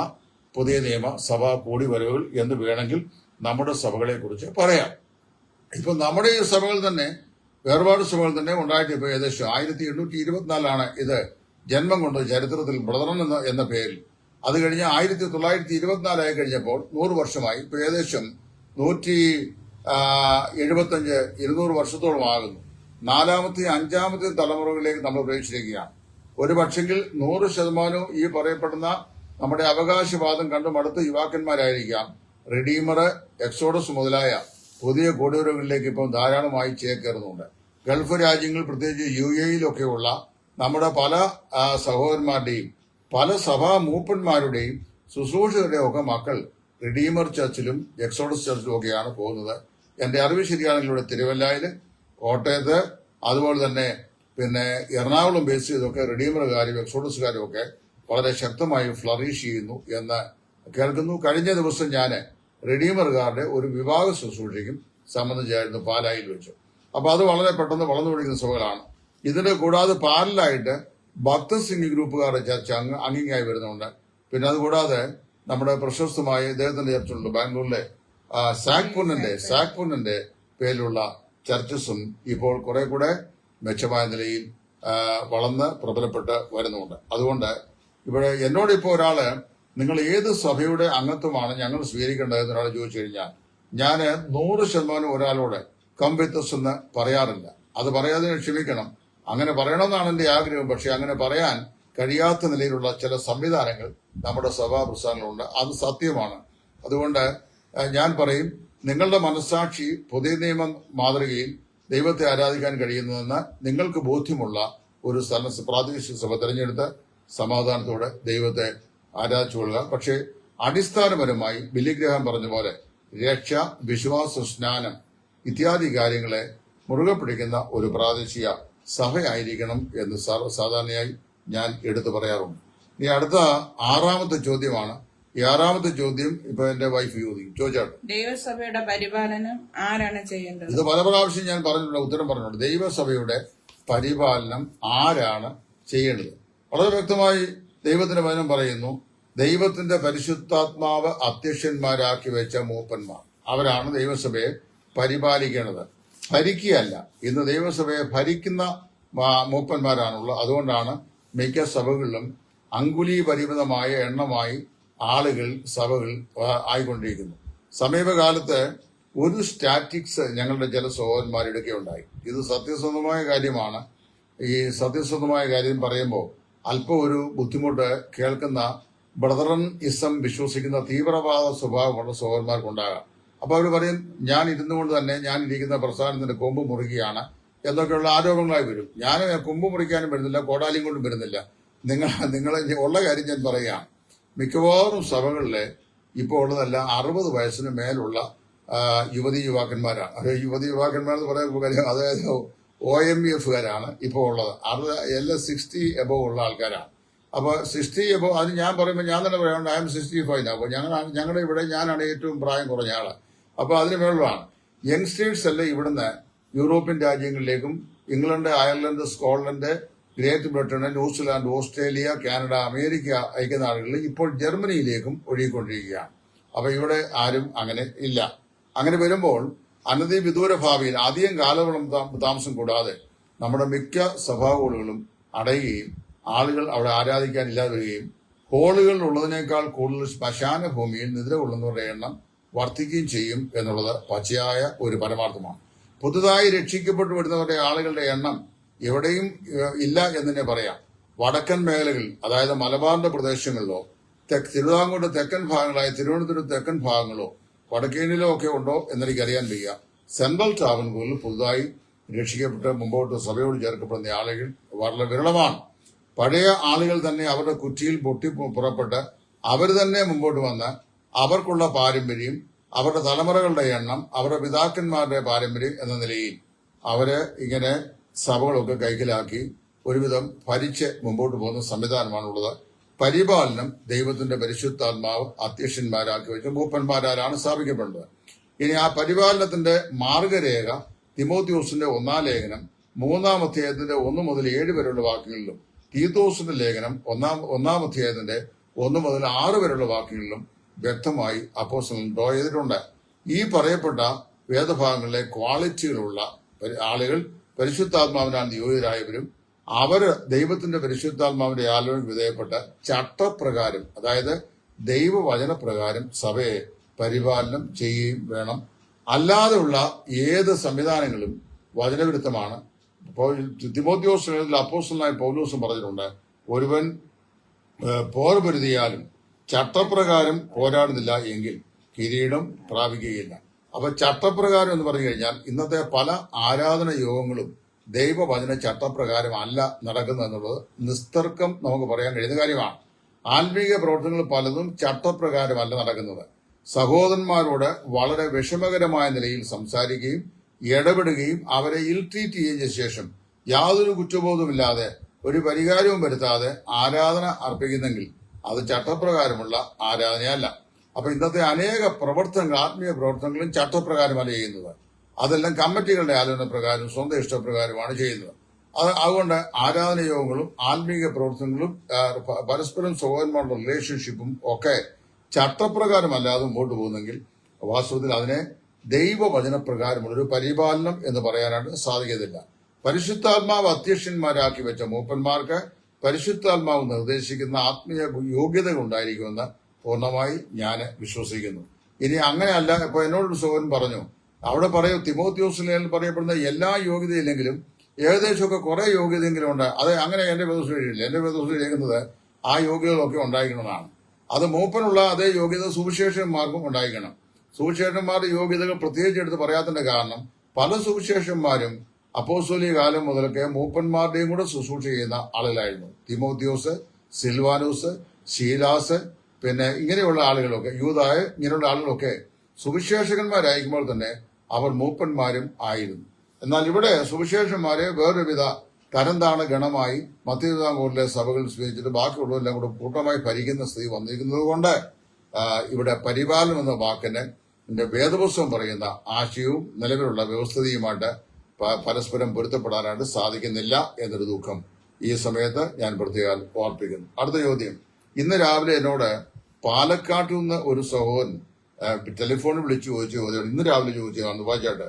പുതിയ നിയമ സഭാ കൂടിവരവുകൾ എന്ന് വേണമെങ്കിൽ നമ്മുടെ സഭകളെ കുറിച്ച് പറയാം. ഇപ്പൊ നമ്മുടെ ഈ സഭകൾ തന്നെ വേർപാട് സഭകൾ തന്നെ ഉണ്ടായിട്ട് ഇപ്പൊ ഏകദേശം 1824 ഇത് ജന്മം കൊണ്ട് ചരിത്രത്തിൽ ബ്രദറൻ എന്ന പേരിൽ. അത് കഴിഞ്ഞ് 1924 ആയി കഴിഞ്ഞപ്പോൾ 100 വർഷമായി. ഇപ്പൊ ഏകദേശം 175-200 വർഷത്തോളം ആകുന്നു. 4ാമത്തെ 5ാമത്തെ തലമുറകളിലേക്ക് നമ്മൾ പ്രവേശിച്ചിരിക്കുകയാണ്. ഒരു പക്ഷെങ്കിൽ 100% ഈ പറയപ്പെടുന്ന നമ്മുടെ അവകാശവാദം കണ്ടു മടുത്ത യുവാക്കന്മാരായിരിക്കാം റിഡീമർ, എക്സോഡസ് മുതലായ പുതിയ കൂടിവരവുകളിലേക്ക് ഇപ്പം ധാരാളമായി ചേക്കേറുന്നുണ്ട്. ഗൾഫ് രാജ്യങ്ങൾ, പ്രത്യേകിച്ച് UAE-യിലൊക്കെയുള്ള നമ്മുടെ പല സഹോദരന്മാരുടെയും പല സഭാ മൂപ്പന്മാരുടെയും ശുശ്രൂഷകരുടെയും ഒക്കെ മക്കൾ റിഡീമർ ചർച്ചിലും എക്സോഡസ് ചർച്ചിലും ഒക്കെയാണ് പോകുന്നത്. എന്റെ അറിവ് ശരിയാണെങ്കിൽ ഇവിടെ തിരുവല്ലയില്, കോട്ടയത്ത്, അതുപോലെ തന്നെ പിന്നെ എറണാകുളം ബേസ് ചെയ്തൊക്കെ റിഡീമറുകാരും എക്സോഡസുകാരും ഒക്കെ വളരെ ശക്തമായി ഫ്ലറിഷ് ചെയ്യുന്നു എന്ന് കേൾക്കുന്നു. കഴിഞ്ഞ ദിവസം ഞാൻ റിഡീമറുകാരുടെ ഒരു വിവാഹ ശുശ്രൂഷയ്ക്കും സംബന്ധിച്ചായിരുന്നു പാലായിൽ വെച്ചു. അപ്പൊ അത് വളരെ പെട്ടെന്ന് വളർന്നുപിടിക്കുന്ന സഭകളാണ്. ഇതിന് കൂടാതെ പാലിലായിട്ട് ഭക്ത സിംഗ് ഗ്രൂപ്പുകാരുടെ ചർച്ച അംഗീകായി വരുന്നുണ്ട്. പിന്നെ അതുകൂടാതെ നമ്മുടെ പ്രശസ്തമായ ഇദ്ദേഹത്തിന്റെ ചർച്ചുണ്ട് ബാംഗ്ലൂരിലെ സാക്പുന്നന്റെ പേരിലുള്ള ചർച്ചസും ഇപ്പോൾ കുറെ കൂടെ മെച്ചമായ നിലയിൽ വളർന്ന് പ്രബലപ്പെട്ട് വരുന്നുണ്ട്. അതുകൊണ്ട് ഇവിടെ എന്നോട് ഇപ്പോൾ ഒരാള് നിങ്ങൾ ഏത് സഭയുടെ അംഗത്വമാണ് ഞങ്ങൾ സ്വീകരിക്കേണ്ടതെന്ന് ഒരാൾ ചോദിച്ചു കഴിഞ്ഞാൽ ഞാൻ 100% ഒരാളോട് കംവിത്തസ് എന്ന് പറയാറില്ല. അത് പറയാതെ ക്ഷമിക്കണം. അങ്ങനെ പറയണമെന്നാണ് എന്റെ ആഗ്രഹം. പക്ഷെ അങ്ങനെ പറയാൻ കഴിയാത്ത നിലയിലുള്ള ചില സംവിധാനങ്ങൾ നമ്മുടെ സഭാ പ്രസ്ഥാനങ്ങളുണ്ട്. അത് സത്യമാണ്. അതുകൊണ്ട് ഞാൻ പറയും, നിങ്ങളുടെ മനസ്സാക്ഷി പുതിയ നിയമ മാതൃകയിൽ ദൈവത്തെ ആരാധിക്കാൻ കഴിയുന്നതെന്ന് നിങ്ങൾക്ക് ബോധ്യമുള്ള ഒരു പ്രാദേശിക സഭ തിരഞ്ഞെടുത്ത് സമാധാനത്തോടെ ദൈവത്തെ ആരാധിച്ചുകൊള്ളുക. പക്ഷേ അടിസ്ഥാനപരമായി ബില്ലിഗ്രഹാം പറഞ്ഞ പോലെ രക്ഷ, വിശ്വാസ, സ്നാനം ഇത്യാദി കാര്യങ്ങളെ മുറുകെ പിടിക്കുന്ന ഒരു പ്രാദേശിക സഭയായിരിക്കണം എന്ന് സാധാരണയായി ഞാൻ എടുത്തു പറയാറുണ്ട്. ഇനി അടുത്ത 6ാമത്തെ ചോദ്യമാണ്. ഈ 6ാമത്തെ ചോദ്യം ഇപ്പൊ എന്റെ വൈഫ് ചോദിച്ചാട്ടെ.
ദൈവസഭയുടെ പരിപാലനം ആരാണ് ചെയ്യേണ്ടത്?
ഇത് പല പ്രാവശ്യം ഞാൻ പറഞ്ഞിട്ടുണ്ട്, ഉത്തരം പറഞ്ഞിട്ടുണ്ട്. ദൈവസഭയുടെ പരിപാലനം ആരാണ് ചെയ്യേണ്ടത്? വളരെ വ്യക്തമായി ദൈവത്തിന്റെ വചനം പറയുന്നു, ദൈവത്തിന്റെ പരിശുദ്ധാത്മാവ് അധ്യക്ഷന്മാരാക്കി വെച്ച മൂപ്പന്മാർ, അവരാണ് ദൈവസഭയെ പരിപാലിക്കേണ്ടത്. ഭരിക്കുകയല്ല. ഇന്ന് ദൈവസഭയെ ഭരിക്കുന്ന മൂപ്പന്മാരാണുള്ളത്. അതുകൊണ്ടാണ് മിക്ക സഭകളിലും അങ്കുലീപരിമിതമായ എണ്ണമായി ആളുകൾ സഭകൾ ആയിക്കൊണ്ടിരിക്കുന്നു. സമീപകാലത്ത് ഒരു സ്റ്റാറ്റിക്സ് ഞങ്ങളുടെ ചില സഹോദരന്മാരെടുക്കുകയുണ്ടായി. ഇത് സത്യസന്ധമായ കാര്യമാണ്. ഈ സത്യസന്ധമായ കാര്യം പറയുമ്പോൾ അല്പം ഒരു ബുദ്ധിമുട്ട് കേൾക്കുന്ന ബ്രദറൻ ഇസം വിശ്വസിക്കുന്ന തീവ്രവാദ സ്വഭാവമുള്ള സഹോദരന്മാർക്കുണ്ടാകാം. അപ്പൊ അവർ പറയും, ഞാൻ ഇരുന്നുകൊണ്ട് തന്നെ ഞാൻ ഇരിക്കുന്ന പ്രസ്ഥാനത്തിന്റെ കൊമ്പ് മുറിക്കുകയാണ് എന്നൊക്കെയുള്ള ആരോപണങ്ങളായി വരും. ഞാൻ കൊമ്പ് മുറിക്കാനും വരുന്നില്ല, കോടാലിയും കൊണ്ടും വരുന്നില്ല. നിങ്ങളെ ഉള്ള കാര്യം ഞാൻ പറയുകയാണ്. മിക്കവാറും സഭകളിലെ ഇപ്പോൾ ഉള്ളതല്ല 60 വയസ്സിന് മേലുള്ള യുവാക്കന്മാരാണ്. യുവതി യുവാക്കന്മാരെന്ന് പറയാൻ അതായത് OMVFകാരാണ് ഇപ്പോൾ ഉള്ളത്. എല്ലാം 60 എബോവ് ഉള്ള ആൾക്കാരാണ്. അപ്പൊ 60 എബോവ്, അത് ഞാൻ പറയുമ്പോൾ ഞാൻ തന്നെ പറയാറുണ്ട്, I am 65. അപ്പോൾ ഞങ്ങളുടെ ഇവിടെ ഞാനാണ് ഏറ്റവും പ്രായം കുറഞ്ഞ ആള്. അപ്പൊ അതിന് മേളിലാണ് യങ്സ്റ്റേഴ്സ് എല്ലാം ഇവിടുന്ന് യൂറോപ്യൻ രാജ്യങ്ങളിലേക്കും England, Ireland, Scotland, Great Britain, New Zealand, Australia, Canada, America ഐക്യനാടുകളിൽ ഇപ്പോൾ ജർമ്മനിയിലേക്കും ഒഴുകിക്കൊണ്ടിരിക്കുകയാണ്. അപ്പൊ ഇവിടെ ആരും അങ്ങനെ ഇല്ല. അങ്ങനെ വരുമ്പോൾ അനധി വിദൂര ഭാവിയിൽ അധികം കാലവളം താമസം കൂടാതെ നമ്മുടെ മിക്ക സഭാ ഹോളുകളും അടയുകയും ആളുകൾ അവിടെ ആരാധിക്കാൻ ഇല്ലാതെ വരികയും ഹോളുകളിൽ ഉള്ളതിനേക്കാൾ കൂടുതൽ ശ്മശാന ഭൂമിയിൽ നിദ്ര കൊള്ളുന്നവരുടെ എണ്ണം വർദ്ധിക്കുകയും ചെയ്യും എന്നുള്ളത് പച്ചയായ ഒരു പരമാർത്ഥമാണ്. പുതുതായി രക്ഷിക്കപ്പെട്ടു വരുന്നവരുടെ ആളുകളുടെ എണ്ണം എവിടെയും ഇല്ല എന്ന് തന്നെ പറയാം. വടക്കൻ മേഖലകളിൽ, അതായത് മലബാറിന്റെ പ്രദേശങ്ങളിലോ തിരുവിതാംകൂറിന്റെ തെക്കൻ ഭാഗങ്ങളായ തിരുവനന്തപുരം തെക്കൻ ഭാഗങ്ങളോ വടക്കേനിലോ ഒക്കെ ഉണ്ടോ എന്നെനിക്കറിയാൻ വയ്യ. സെൻട്രൽ ട്രാവൻകൂറിൽ പുതുതായി രക്ഷിക്കപ്പെട്ട് മുമ്പോട്ട് സഭയോട് ചേർക്കപ്പെടുന്ന ആളുകൾ വളരെ വിരളമാണ്. പഴയ ആളുകൾ തന്നെ അവരുടെ കുറ്റിയിൽ പൊട്ടി പുറപ്പെട്ട് അവർ തന്നെ മുമ്പോട്ട് വന്ന് അവർക്കുള്ള പാരമ്പര്യം, അവരുടെ തലമുറകളുടെ എണ്ണം, അവരുടെ പിതാക്കന്മാരുടെ പാരമ്പര്യം എന്ന നിലയിൽ അവര് ഇങ്ങനെ സഭകളൊക്കെ കൈക്കലാക്കി ഒരുവിധം ഭരിച്ച് മുമ്പോട്ട് പോകുന്ന സംവിധാനമാണുള്ളത്. പരിപാലനം ദൈവത്തിന്റെ പരിശുദ്ധാത്മാവ് അധ്യക്ഷന്മാരാക്കി വെച്ച മൂപ്പന്മാരാലാണ് സ്ഥാപിക്കപ്പെടുന്നത്. ഇനി ആ പരിപാലനത്തിന്റെ മാർഗരേഖ തിമോത്തിയോസിന്റെ 1-ാം ലേഖനം 3-ാം അധ്യായത്തിന്റെ 1 മുതൽ 7 വരെയുള്ള വാക്യങ്ങളിലും തീത്തോസിന്റെ ലേഖനം 1-ാം അധ്യായത്തിന്റെ 1 മുതൽ 6 വരെയുള്ള വാക്യങ്ങളിലും വ്യക്തമായി അപ്പോസ്തലൻ ഡ്രോ ചെയ്തിട്ടുണ്ട്. ഈ പറയപ്പെട്ട വേദഭാഗങ്ങളിലെ ക്വാളിറ്റികളുള്ള ആളുകൾ പരിശുദ്ധാത്മാവിനാൽ നിയോഗിതരായവരും അവര് ദൈവത്തിന്റെ പരിശുദ്ധാത്മാവിന്റെ ആലോചനയ്ക്ക് വിധേയപ്പെട്ട ചട്ടപ്രകാരം, അതായത് ദൈവവചനപ്രകാരം സഭയെ പരിപാലനം ചെയ്യുകയും വേണം. അല്ലാതെയുള്ള ഏത് സംവിധാനങ്ങളും വചനവിരുദ്ധമാണ്. ഇപ്പോൾ തിമോത്തിയോസ് അപ്പോസ്തലനായ പൗലോസും പറഞ്ഞിട്ടുണ്ട്, ഒരുവൻ പോർ പൊരുതിയാലും ചട്ടപ്രകാരം പോരാടുന്നില്ല എങ്കിൽ കിരീടം പ്രാപിക്കുകയില്ല. അപ്പൊ ചട്ടപ്രകാരം എന്ന് പറഞ്ഞു കഴിഞ്ഞാൽ ഇന്നത്തെ പല ആരാധന യോഗങ്ങളും ദൈവവചന ചട്ടപ്രകാരം അല്ല നടക്കുന്നതെന്നുള്ളത് നിസ്തർക്കം നമുക്ക് പറയാൻ കഴിയുന്ന കാര്യമാണ്. ആത്മീയ പ്രവർത്തനങ്ങൾ പലതും ചട്ടപ്രകാരമല്ല നടക്കുന്നത്. സഹോദരന്മാരോട് വളരെ വിഷമകരമായ നിലയിൽ സംസാരിക്കുകയും ഇടപെടുകയും അവരെ ഇൽട്രീറ്റ് ചെയ്യുന്ന ശേഷം യാതൊരു കുറ്റബോധവുമില്ലാതെ ഒരു പരിഹാരവും വരുത്താതെ ആരാധന അർപ്പിക്കുന്നെങ്കിൽ അത് ചട്ടപ്രകാരമുള്ള ആരാധനയല്ല. അപ്പൊ ഇന്നത്തെ അനേക പ്രവർത്തനങ്ങൾ, ആത്മീയ പ്രവർത്തനങ്ങളും ചട്ടപ്രകാരമല്ല ചെയ്യുന്നത്. അതെല്ലാം കമ്മിറ്റികളുടെ ആലോചന പ്രകാരം സ്വന്തം ഇഷ്ടപ്രകാരമാണ് ചെയ്യുന്നത്. അതുകൊണ്ട് ആരാധന യോഗങ്ങളും ആത്മീയ പ്രവർത്തനങ്ങളും പരസ്പരം സഹോദരന്മാരുടെ റിലേഷൻഷിപ്പും ഒക്കെ ചട്ടപ്രകാരമല്ലാതെ മുമ്പോട്ട് പോകുന്നെങ്കിൽ വാസ്തവത്തിൽ അതിനെ ദൈവവചനപ്രകാരമുള്ള ഒരു പരിപാലനം എന്ന് പറയാനായിട്ട് സാധിക്കത്തില്ല. പരിശുദ്ധാത്മാവ് അധ്യക്ഷന്മാരാക്കി വെച്ച മൂപ്പന്മാർക്ക് പരിശുദ്ധാത്മാവ് നിർദ്ദേശിക്കുന്ന ആത്മീയ യോഗ്യതകൾ ഉണ്ടായിരിക്കുമെന്ന് പൂർണ്ണമായി ഞാൻ വിശ്വസിക്കുന്നു. ഇനി അങ്ങനെയല്ല, ഇപ്പൊ എന്നോടൊരു സഹോദരൻ പറഞ്ഞു, അവിടെ പറയും തിമോത്തിയോസിൽ പറയപ്പെടുന്ന എല്ലാ യോഗ്യതയില്ലെങ്കിലും ഏകദേശമൊക്കെ കുറെ യോഗ്യതയെങ്കിലും ഉണ്ട്. അത് അങ്ങനെ എന്റെ വേദപുസ്തകത്തിലില്ല. എന്റെ വേദപുസ്തകത്തിൽ എഴുതുന്നത് ആ യോഗ്യതകളൊക്കെ ഉണ്ടായിരിക്കുന്നതാണ്. അത് മൂപ്പനുള്ള അതേ യോഗ്യത സുവിശേഷന്മാർക്കും ഉണ്ടായിരിക്കണം. സുവിശേഷന്മാരുടെ യോഗ്യതകൾ പ്രത്യേകിച്ച് എടുത്ത് പറയാത്തതിന്റെ കാരണം പല സുവിശേഷന്മാരും അപ്പോസ്തോലിക കാലം മുതലൊക്കെ മൂപ്പന്മാരുടെയും കൂടെ ശുശ്രൂഷ ചെയ്യുന്ന ആളുകളായിരുന്നു. തിമോത്തിയോസ്, സിൽവാനോസ്, ശീലാസ്, പിന്നെ ഇങ്ങനെയുള്ള ആളുകളൊക്കെ, യൂദായ ഇങ്ങനെയുള്ള ആളുകളൊക്കെ സുവിശേഷകന്മാരായിരിക്കുമ്പോൾ തന്നെ അവർ മൂപ്പന്മാരും ആയിരുന്നു. എന്നാൽ ഇവിടെ സുവിശേഷന്മാരെ വേറൊരുവിധ തരംതാണ ഗണമായി മധ്യതിരുവിതാംകൂറിലെ സഭകൾ സ്വീകരിച്ചിട്ട് ബാക്കിയുള്ളവരെല്ലാം കൂടെ കൂട്ടമായി ഭരിക്കുന്ന സ്ഥിതി വന്നിരിക്കുന്നത് കൊണ്ട് ഇവിടെ പരിപാലനം എന്ന വാക്കിന് വേദപുസ്തകം പറയുന്ന ആശയവും നിലവിലുള്ള വ്യവസ്ഥിതിയുമായിട്ട് പരസ്പരം പൊരുത്തപ്പെടാനായിട്ട് സാധിക്കുന്നില്ല എന്നൊരു ദുഃഖം ഈ സമയത്ത് ഞാൻ പ്രത്യേകം ഓർപ്പിക്കുന്നു. അടുത്ത ചോദ്യം, ഇന്ന് രാവിലെ എന്നോട് പാലക്കാട്ടിൽ നിന്ന് ഒരു സഹോദരൻ ടെലിഫോണിൽ വിളിച്ചു ചോദിച്ച ചോദ്യം ഇന്ന് രാവിലെ ചോദിച്ചതാണ്. വായിച്ചാട്ട്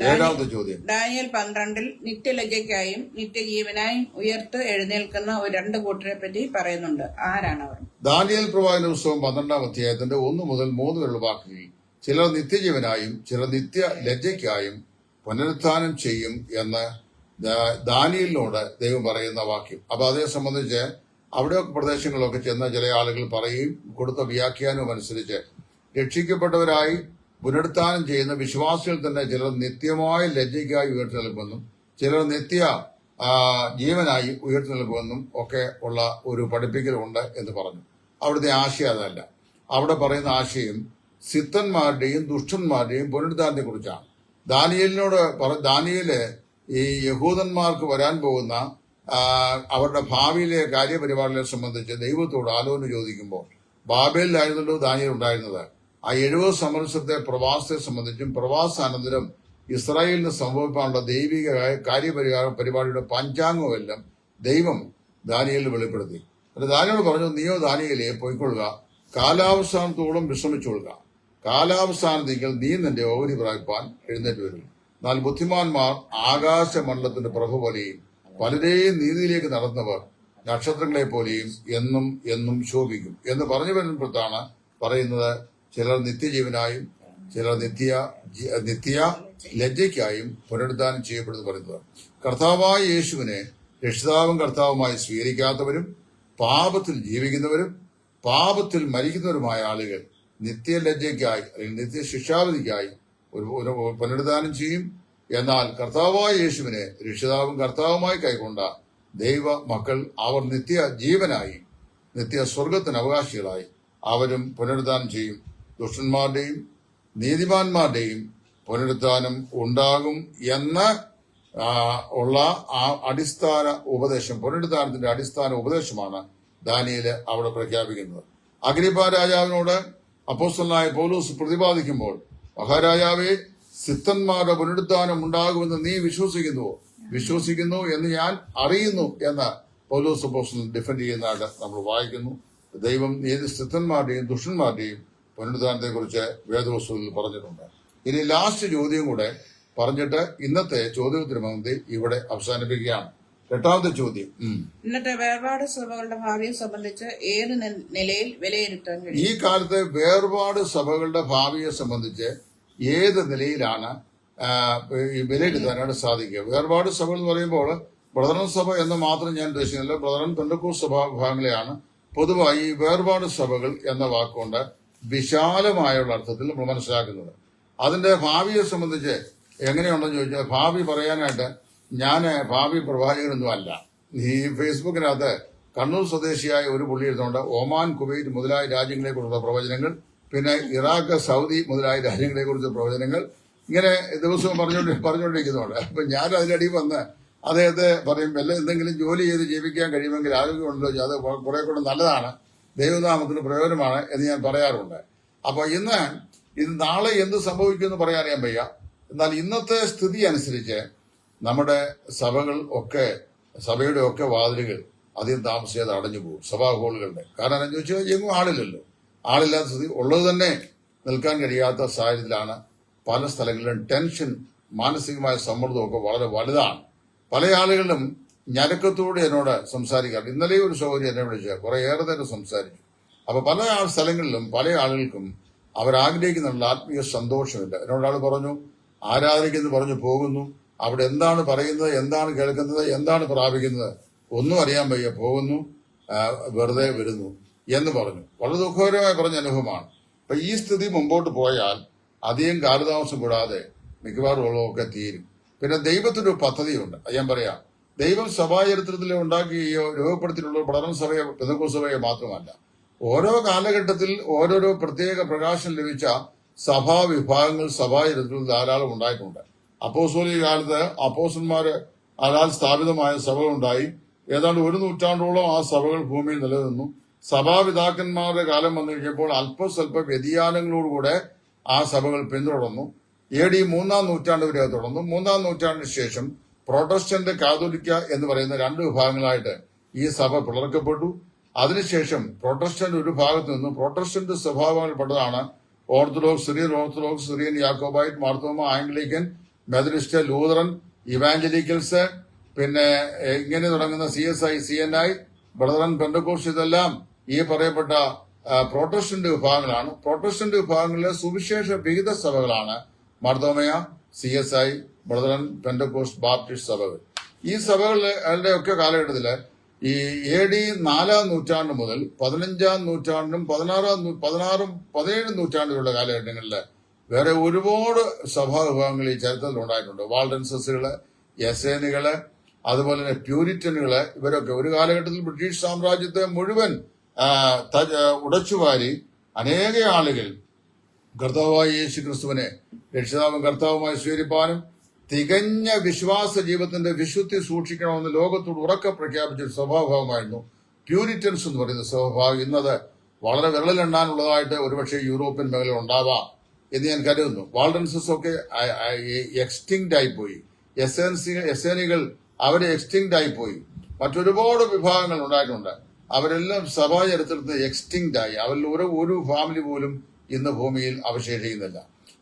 7ാമത്തെ ചോദ്യം.
ഡാനിയേൽ 12 നിത്യലജ്ജയ്ക്കായും നിത്യജീവനായും ഉയർത്ത് എഴുന്നേൽക്കുന്ന ഒരു 2 കൂട്ടരെ പറ്റി പറയുന്നുണ്ട്. ആരാണ് അവർ?
ദാനിയേൽ പ്രവാചന പുസ്തകം 12-ാം അധ്യായത്തിന്റെ 1 മുതൽ 3 വരെയുള്ള വാക്കുകളിൽ ചിലർ നിത്യജീവനായും ചിലർ നിത്യ ലജ്ജയ്ക്കായും പുനരുത്ഥാനം ചെയ്യും എന്ന് ദാനിയേലിനോട് ദൈവം പറയുന്ന വാക്യം. അപ്പൊ അതേ സംബന്ധിച്ച് അവിടെ പ്രദേശങ്ങളിലൊക്കെ ചെന്ന ചില ആളുകൾ പറയുകയും കൊടുത്ത വ്യാഖ്യാനവും അനുസരിച്ച് രക്ഷിക്കപ്പെട്ടവരായി പുനരുത്ഥാനം ചെയ്യുന്ന വിശ്വാസികൾ തന്നെ ചിലർ നിത്യമായ ലജ്ജയ്ക്കായി ഉയർത്തെഴുന്നേൽക്കുമെന്നും ചിലർ നിത്യ ജീവനായി ഉയർത്തെഴുന്നേൽക്കുമെന്നും ഒക്കെ ഉള്ള ഒരു പഠിപ്പിക്കലുണ്ട് എന്ന് പറഞ്ഞു. അവിടുത്തെ ആശയം അതല്ല. അവിടെ പറയുന്ന ആശയം സിദ്ധന്മാരുടെയും ദുഷ്ടന്മാരുടെയും പുനരുത്ഥാനത്തെ കുറിച്ചാണ്. ദാനിയേല് ഈ യഹൂദന്മാർക്ക് വരാൻ പോകുന്ന അവരുടെ ഭാവിയിലെ കാര്യപരിപാടികളെ സംബന്ധിച്ച് ദൈവത്തോട് ആലോചന ചോദിക്കുമ്പോൾ ബാബേലിലായിരുന്നല്ലോ ദാനിയേൽ ഉണ്ടായിരുന്നത്. ആ 70 സംവത്സരത്തെ പ്രവാസത്തെ സംബന്ധിച്ചും പ്രവാസാനന്തരം ഇസ്രായേലിന് സംഭവിക്കാനുള്ള ദൈവിക കാര്യപരിപാടിയുടെ പഞ്ചാംഗമെല്ലാം ദൈവം ദാനിയേലിന് വെളിപ്പെടുത്തി. ദാനിയേൽ പറഞ്ഞു, നീയോ ദാനിയേലേ പോയിക്കൊള്ളുക, കാലാവസാനത്തോളം വിശ്രമിച്ചുകൊള്ളുക, കാലാവസാനത്തിൽ നീ നിന്റെ ഓഹരി പ്രാപിപ്പാൻ എഴുന്നേറ്റ് വരും. എന്നാൽ ബുദ്ധിമാന്മാർ ആകാശമണ്ഡലത്തിന്റെ പ്രഭ പോലെയും പലരെയും നീതിയിലേക്ക് നടന്നവർ നക്ഷത്രങ്ങളെ പോലെയും എന്നും എന്നും ശോഭിക്കും എന്ന് പറഞ്ഞു വരുമ്പോഴത്താണ് പറയുന്നത്, ചിലർ നിത്യജീവനായും ചിലർ നിത്യ ലജ്ജയ്ക്കായും പുനരുദ്ധാനം ചെയ്യപ്പെടുന്നു പറയുന്നത്. കർത്താവായ യേശുവിനെ രക്ഷിതാവും കർത്താവുമായി സ്വീകരിക്കാത്തവരും പാപത്തിൽ ജീവിക്കുന്നവരും പാപത്തിൽ മരിക്കുന്നവരുമായ ആളുകൾ നിത്യലജ്ജയ്ക്കായി അല്ലെങ്കിൽ നിത്യശിക്ഷാവിധിക്കായി ഒരു പുനരുദ്ധാനം ചെയ്യും. എന്നാൽ കർത്താവായ യേശുവിനെ രക്ഷിതാവും കർത്താവുമായി കൈക്കൊണ്ട ദൈവ മക്കൾ അവർ നിത്യ ജീവനായി നിത്യ സ്വർഗത്തിന് അവകാശികളായി അവരും പുനരുദ്ധാനം ചെയ്യും. ദുഷ്ടന്മാരുടെയും നീതിമാന്മാരുടെയും പുനരുദ്ധാനം ഉണ്ടാകും എന്ന് ഉള്ള ആ അടിസ്ഥാന ഉപദേശം, പുനരുദ്ധാനത്തിന്റെ അടിസ്ഥാന ഉപദേശമാണ് ദാനിയേല് അവിടെ പ്രഖ്യാപിക്കുന്നത്. അഗ്രിപ്പാ രാജാവിനോട് അപ്പോസ്തലനായ പൗലോസ് പ്രതിപാദിക്കുമ്പോൾ, മഹാരാജാവേ, സിദ്ധന്മാരുടെ പുനരുദ്ധാനം ഉണ്ടാകുമെന്ന് നീ വിശ്വസിക്കുന്നുവോ? വിശ്വസിക്കുന്നു എന്ന് ഞാൻ അറിയുന്നു എന്ന് പൗലോസ് അപ്പോസ്തലൻ ഡിഫെൻഡ് ചെയ്യുന്നതായിട്ട് നമ്മൾ വായിക്കുന്നു. ദൈവം സിദ്ധന്മാരുടെയും ദുഷ്ടന്മാരുടെയും പുനരുദ്ധാനത്തെക്കുറിച്ച് വേദപുസ്തകത്തിൽ പറഞ്ഞിട്ടുണ്ട്. ഇനി ലാസ്റ്റ് ചോദ്യം കൂടെ പറഞ്ഞിട്ട് ഇന്നത്തെ ചോദ്യോത്തര പങ്ക്തി ഇവിടെ അവസാനിപ്പിക്കുകയാണ്. 8ാമത്തെ ചോദ്യം,
ഇന്നത്തെ വേർപാട് സഭകളുടെ ഭാവിയെ സംബന്ധിച്ച് ഏത് നിലയിൽ വിലയിരുത്താൻ കഴിയും?
ഈ കാലത്തെ വേർപാട് സഭകളുടെ ഭാവിയെ സംബന്ധിച്ച് ഏത് നിലയിലാണ് വിലയിരുത്താനായിട്ട് സാധിക്കുക? വേർപാട് സഭകൾ എന്ന് പറയുമ്പോൾ ബ്രദറൻ സഭ എന്ന് മാത്രം ഞാൻ ഉദ്ദേശിക്കുന്നില്ല, ബ്രദറൻ പെന്തക്കോസ്ത് സഭാ വിഭാഗങ്ങളെയാണ് പൊതുവായി ഈ വേർപാട് സഭകൾ എന്ന വാക്കുകൊണ്ട് വിശാലമായുള്ള അർത്ഥത്തിൽ നമ്മൾ മനസ്സിലാക്കുന്നത്. അതിന്റെ ഭാവിയെ സംബന്ധിച്ച് എങ്ങനെയുണ്ടെന്ന് ചോദിച്ചാൽ, ഭാവി പറയാനായിട്ട് ഞാൻ ഭാവി പ്രവാചകനൊന്നും അല്ല. ഈ ഫേസ്ബുക്കിനകത്ത് കണ്ണൂർ സ്വദേശിയായ ഒരു പുള്ളി എഴുതുന്നുണ്ട്, ഒമാൻ, കുവൈറ്റ് മുതലായ രാജ്യങ്ങളെക്കുറിച്ചുള്ള പ്രവചനങ്ങൾ, പിന്നെ ഇറാഖ്, സൗദി മുതലായ രാജ്യങ്ങളെക്കുറിച്ചുള്ള പ്രവചനങ്ങൾ, ഇങ്ങനെ ദിവസവും പറഞ്ഞുകൊണ്ടിരിക്കുന്നുണ്ട്. അപ്പൊ ഞാൻ അതിനടിയിൽ വന്ന് അദ്ദേഹത്തെ പറയും, എന്തെങ്കിലും ജോലി ചെയ്ത് ജീവിക്കാൻ കഴിയുമെങ്കിൽ ആരോഗ്യമുണ്ടല്ലോ, അത് കുറെ കൂടെ നല്ലതാണ്, ദൈവനാമത്തിന് പ്രയോജനമാണ് എന്ന് ഞാൻ പറയാറുണ്ട്. അപ്പൊ ഇന്ന് നാളെ എന്ത് സംഭവിക്കുമെന്ന് പറയാനറിയാൻ വയ്യ. എന്നാൽ ഇന്നത്തെ സ്ഥിതി അനുസരിച്ച് നമ്മുടെ സഭകൾ ഒക്കെ, സഭയുടെ ഒക്കെ വാതിലുകൾ അധികം താമസിയാതെ അടഞ്ഞു പോകും, സഭാ ഹോളുകളുടെ. കാരണം എന്താ ചോദിച്ചാൽ എങ്ങും ആളില്ലല്ലോ. ആളില്ലാത്ത സ്ഥിതി, ഉള്ളത് തന്നെ നിൽക്കാൻ കഴിയാത്ത സാഹചര്യത്തിലാണ്. പല സ്ഥലങ്ങളിലും ടെൻഷൻ, മാനസികമായ സമ്മർദ്ദമൊക്കെ വളരെ വലുതാണ്. പല ആളുകളും ഞരക്കത്തോടെ എന്നോട് സംസാരിക്കാറുണ്ട്. ഇന്നലെ ഒരു സഹോദരി എന്നെ വിളിച്ച് കുറെ ഏറെ നേരം സംസാരിച്ചു. അപ്പൊ പല സ്ഥലങ്ങളിലും പല ആളുകൾക്കും അവരാഗ്രഹിക്കുന്നുള്ള ആത്മീയ സന്തോഷമില്ല. എന്നോടാൾ പറഞ്ഞു, ആരാധനയ്ക്കെന്ന് പറഞ്ഞു പോകുന്നു, അവിടെ എന്താണ് പറയുന്നത്, എന്താണ് കേൾക്കുന്നത്, എന്താണ് പ്രാപിക്കുന്നത് ഒന്നും അറിയാൻ വയ്യ, പോകുന്നു, വെറുതെ വരുന്നു എന്ന് പറഞ്ഞു. വളരെ ദുഃഖകരമായി പറഞ്ഞ അനുഭവമാണ്. അപ്പൊ ഈ സ്ഥിതി മുമ്പോട്ട് പോയാൽ അധികം കാലതാമസം കൂടാതെ മിക്കവാറും ഉള്ളതൊക്കെ തീരും. പിന്നെ ദൈവത്തിന്റെ ഒരു പദ്ധതിയുണ്ട്, ഞാൻ പറയാം. ദൈവം സഭാചരിത്രത്തിൽ ഉണ്ടാക്കിയോ രൂപപ്പെടുത്തിയിട്ടുള്ള പഠന സഭയെ, പെന്തക്കോസ്ത് സഭയെ മാത്രമല്ല, ഓരോ കാലഘട്ടത്തിൽ ഓരോരോ പ്രത്യേക പ്രകാശം ലഭിച്ച സഭാ വിഭാഗങ്ങൾ സഭാചരിത്രത്തിൽ ധാരാളം ഉണ്ടായിട്ടുണ്ട്. അപ്പോസ്തോലിക കാലത്ത് അപ്പോസ്തലന്മാര് അതാൽ സ്ഥാപിതമായ സഭകളുണ്ടായി. ഏതാണ്ട് 1 നൂറ്റാണ്ടോളം ആ സഭകൾ ഭൂമിയിൽ നിലനിന്നു. സഭാപിതാക്കന്മാരുടെ കാലം വന്നു കഴിഞ്ഞപ്പോൾ അല്പസ്വല്പ വ്യതിയാനങ്ങളോടുകൂടെ ആ സഭകൾ പിന്തുടർന്നു. AD 3-ാം നൂറ്റാണ്ട് വരെ തുടർന്നു. 3-ാം നൂറ്റാണ്ടിന് ശേഷം പ്രൊട്ടസ്റ്റന്റ്, കാതോലിക്ക എന്ന് പറയുന്ന 2 വിഭാഗങ്ങളായിട്ട് ഈ സഭ പിളർക്കപ്പെട്ടു. അതിനുശേഷം പ്രൊട്ടസ്റ്റന്റ് ഒരു ഭാഗത്ത് നിന്നും പ്രൊട്ടസ്റ്റന്റ് സ്വഭാവങ്ങളിൽപ്പെട്ടതാണ് Orthodox, Syrian Jacobite, Marthoma, Anglican, Methodist, Lutheran, evangelicals, പിന്നെ ഇങ്ങനെ തുടങ്ങുന്ന CSI, CNI, ബ്രദറൻ, പെന്തക്കോസ്റ്റ്, ഇതെല്ലാം ഈ പറയപ്പെട്ട പ്രൊട്ടസ്റ്റന്റ് വിഭാഗങ്ങളാണ്. പ്രൊട്ടസ്റ്റന്റ് വിഭാഗങ്ങളിലെ സുവിശേഷ വിഹിത സഭകളാണ് മാർത്തോമയ, CSI, ബ്രദറൻ, പെന്തക്കോസ്റ്റ്, ബാപ്റ്റിസ്റ്റ് സഭകൾ. ഈ സഭകളുടെ ഒക്കെ കാലഘട്ടത്തില് ഈ AD 4-ാം നൂറ്റാണ്ട് മുതൽ 15-ാം നൂറ്റാണ്ടിനും 17 നൂറ്റാണ്ടിലുള്ള കാലഘട്ടങ്ങളില് വേറെ ഒരുപാട് സഭാ വിഭാഗങ്ങൾ ഈ ചരിത്രത്തിൽ ഉണ്ടായിട്ടുണ്ട്. വാൾഡൻസസുകള്, എസേനുകള്, അതുപോലെ തന്നെ പ്യൂരിറ്റനുകള്, ഇവരൊക്കെ ഒരു കാലഘട്ടത്തിൽ ബ്രിട്ടീഷ് സാമ്രാജ്യത്തെ മുഴുവൻ ഉടച്ചുവാരി അനേക ആളുകൾ കർത്താവായ യേശു ക്രിസ്തുവിനെ രക്ഷിതാവും കർത്താവുമായി സ്വീകരിപ്പാനും തികഞ്ഞ വിശ്വാസ ജീവിതത്തിന്റെ വിശുദ്ധി സൂക്ഷിക്കണമെന്ന് ലോകത്തോട് ഉറക്കെ പ്രഖ്യാപിച്ച ഒരു സ്വഭാവമായിരുന്നു പ്യൂരിറ്റൻസ് എന്ന് പറയുന്ന സ്വഭാവം. ഇന്നത് വളരെ വിരളിലെണ്ണാനുള്ളതായിട്ട് ഒരുപക്ഷെ യൂറോപ്യൻ മേഖല ഉണ്ടാവാം എന്ന് ഞാൻ കരുതുന്നു. വാൾഡൻസസ് ഒക്കെ എക്സ്റ്റിങ്ക്ട് ആയിപ്പോയി. എസേനികൾ അവരെ എക്സ്റ്റിങ്ക്ട് ആയിപ്പോയി. മറ്റൊരുപാട് വിഭാഗങ്ങൾ ഉണ്ടായിട്ടുണ്ട്. അവരെല്ലാം സഭാചരിത്രത്തിൽ എക്സ്റ്റിങ്ക്ട് ആയി. അവരിൽ ഒരു ഫാമിലി പോലും ഇന്ന് ഭൂമിയിൽ അവശേഷിക്കുന്നില്ല.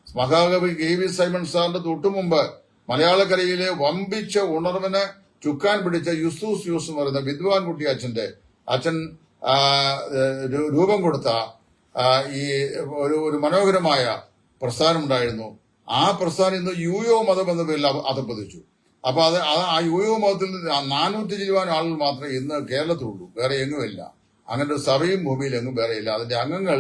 മഹാകവി KV സൈമൺ സാറിന്റെ തൊട്ടുമുമ്പ് മലയാളക്കരയിലെ വമ്പിച്ച ഉണർവിന് ചുക്കാൻ പിടിച്ച യൂസൂസ് യൂസ് എന്ന് പറയുന്ന വിദ്വാൻ കുട്ടി അച്ഛൻ രൂപം കൊടുത്ത ഈ ഒരു മനോഹരമായ പ്രസ്ഥാനം ഉണ്ടായിരുന്നു. ആ പ്രസ്ഥാനം ഇന്ന് യുയോ മതം എന്ന പേരിൽ അധപ്പതിച്ചു. അപ്പൊ ആ യുയോ മതത്തിൽ 400 ചില്ലുവാൻ ആളുകൾ മാത്രമേ ഇന്ന് കേരളത്തിലുള്ളൂ, വേറെ എങ്ങുമില്ല. അങ്ങനെ ഒരു സഭയും ഭൂമിയിൽ എങ്ങും വേറെ ഇല്ല. അതിന്റെ അംഗങ്ങൾ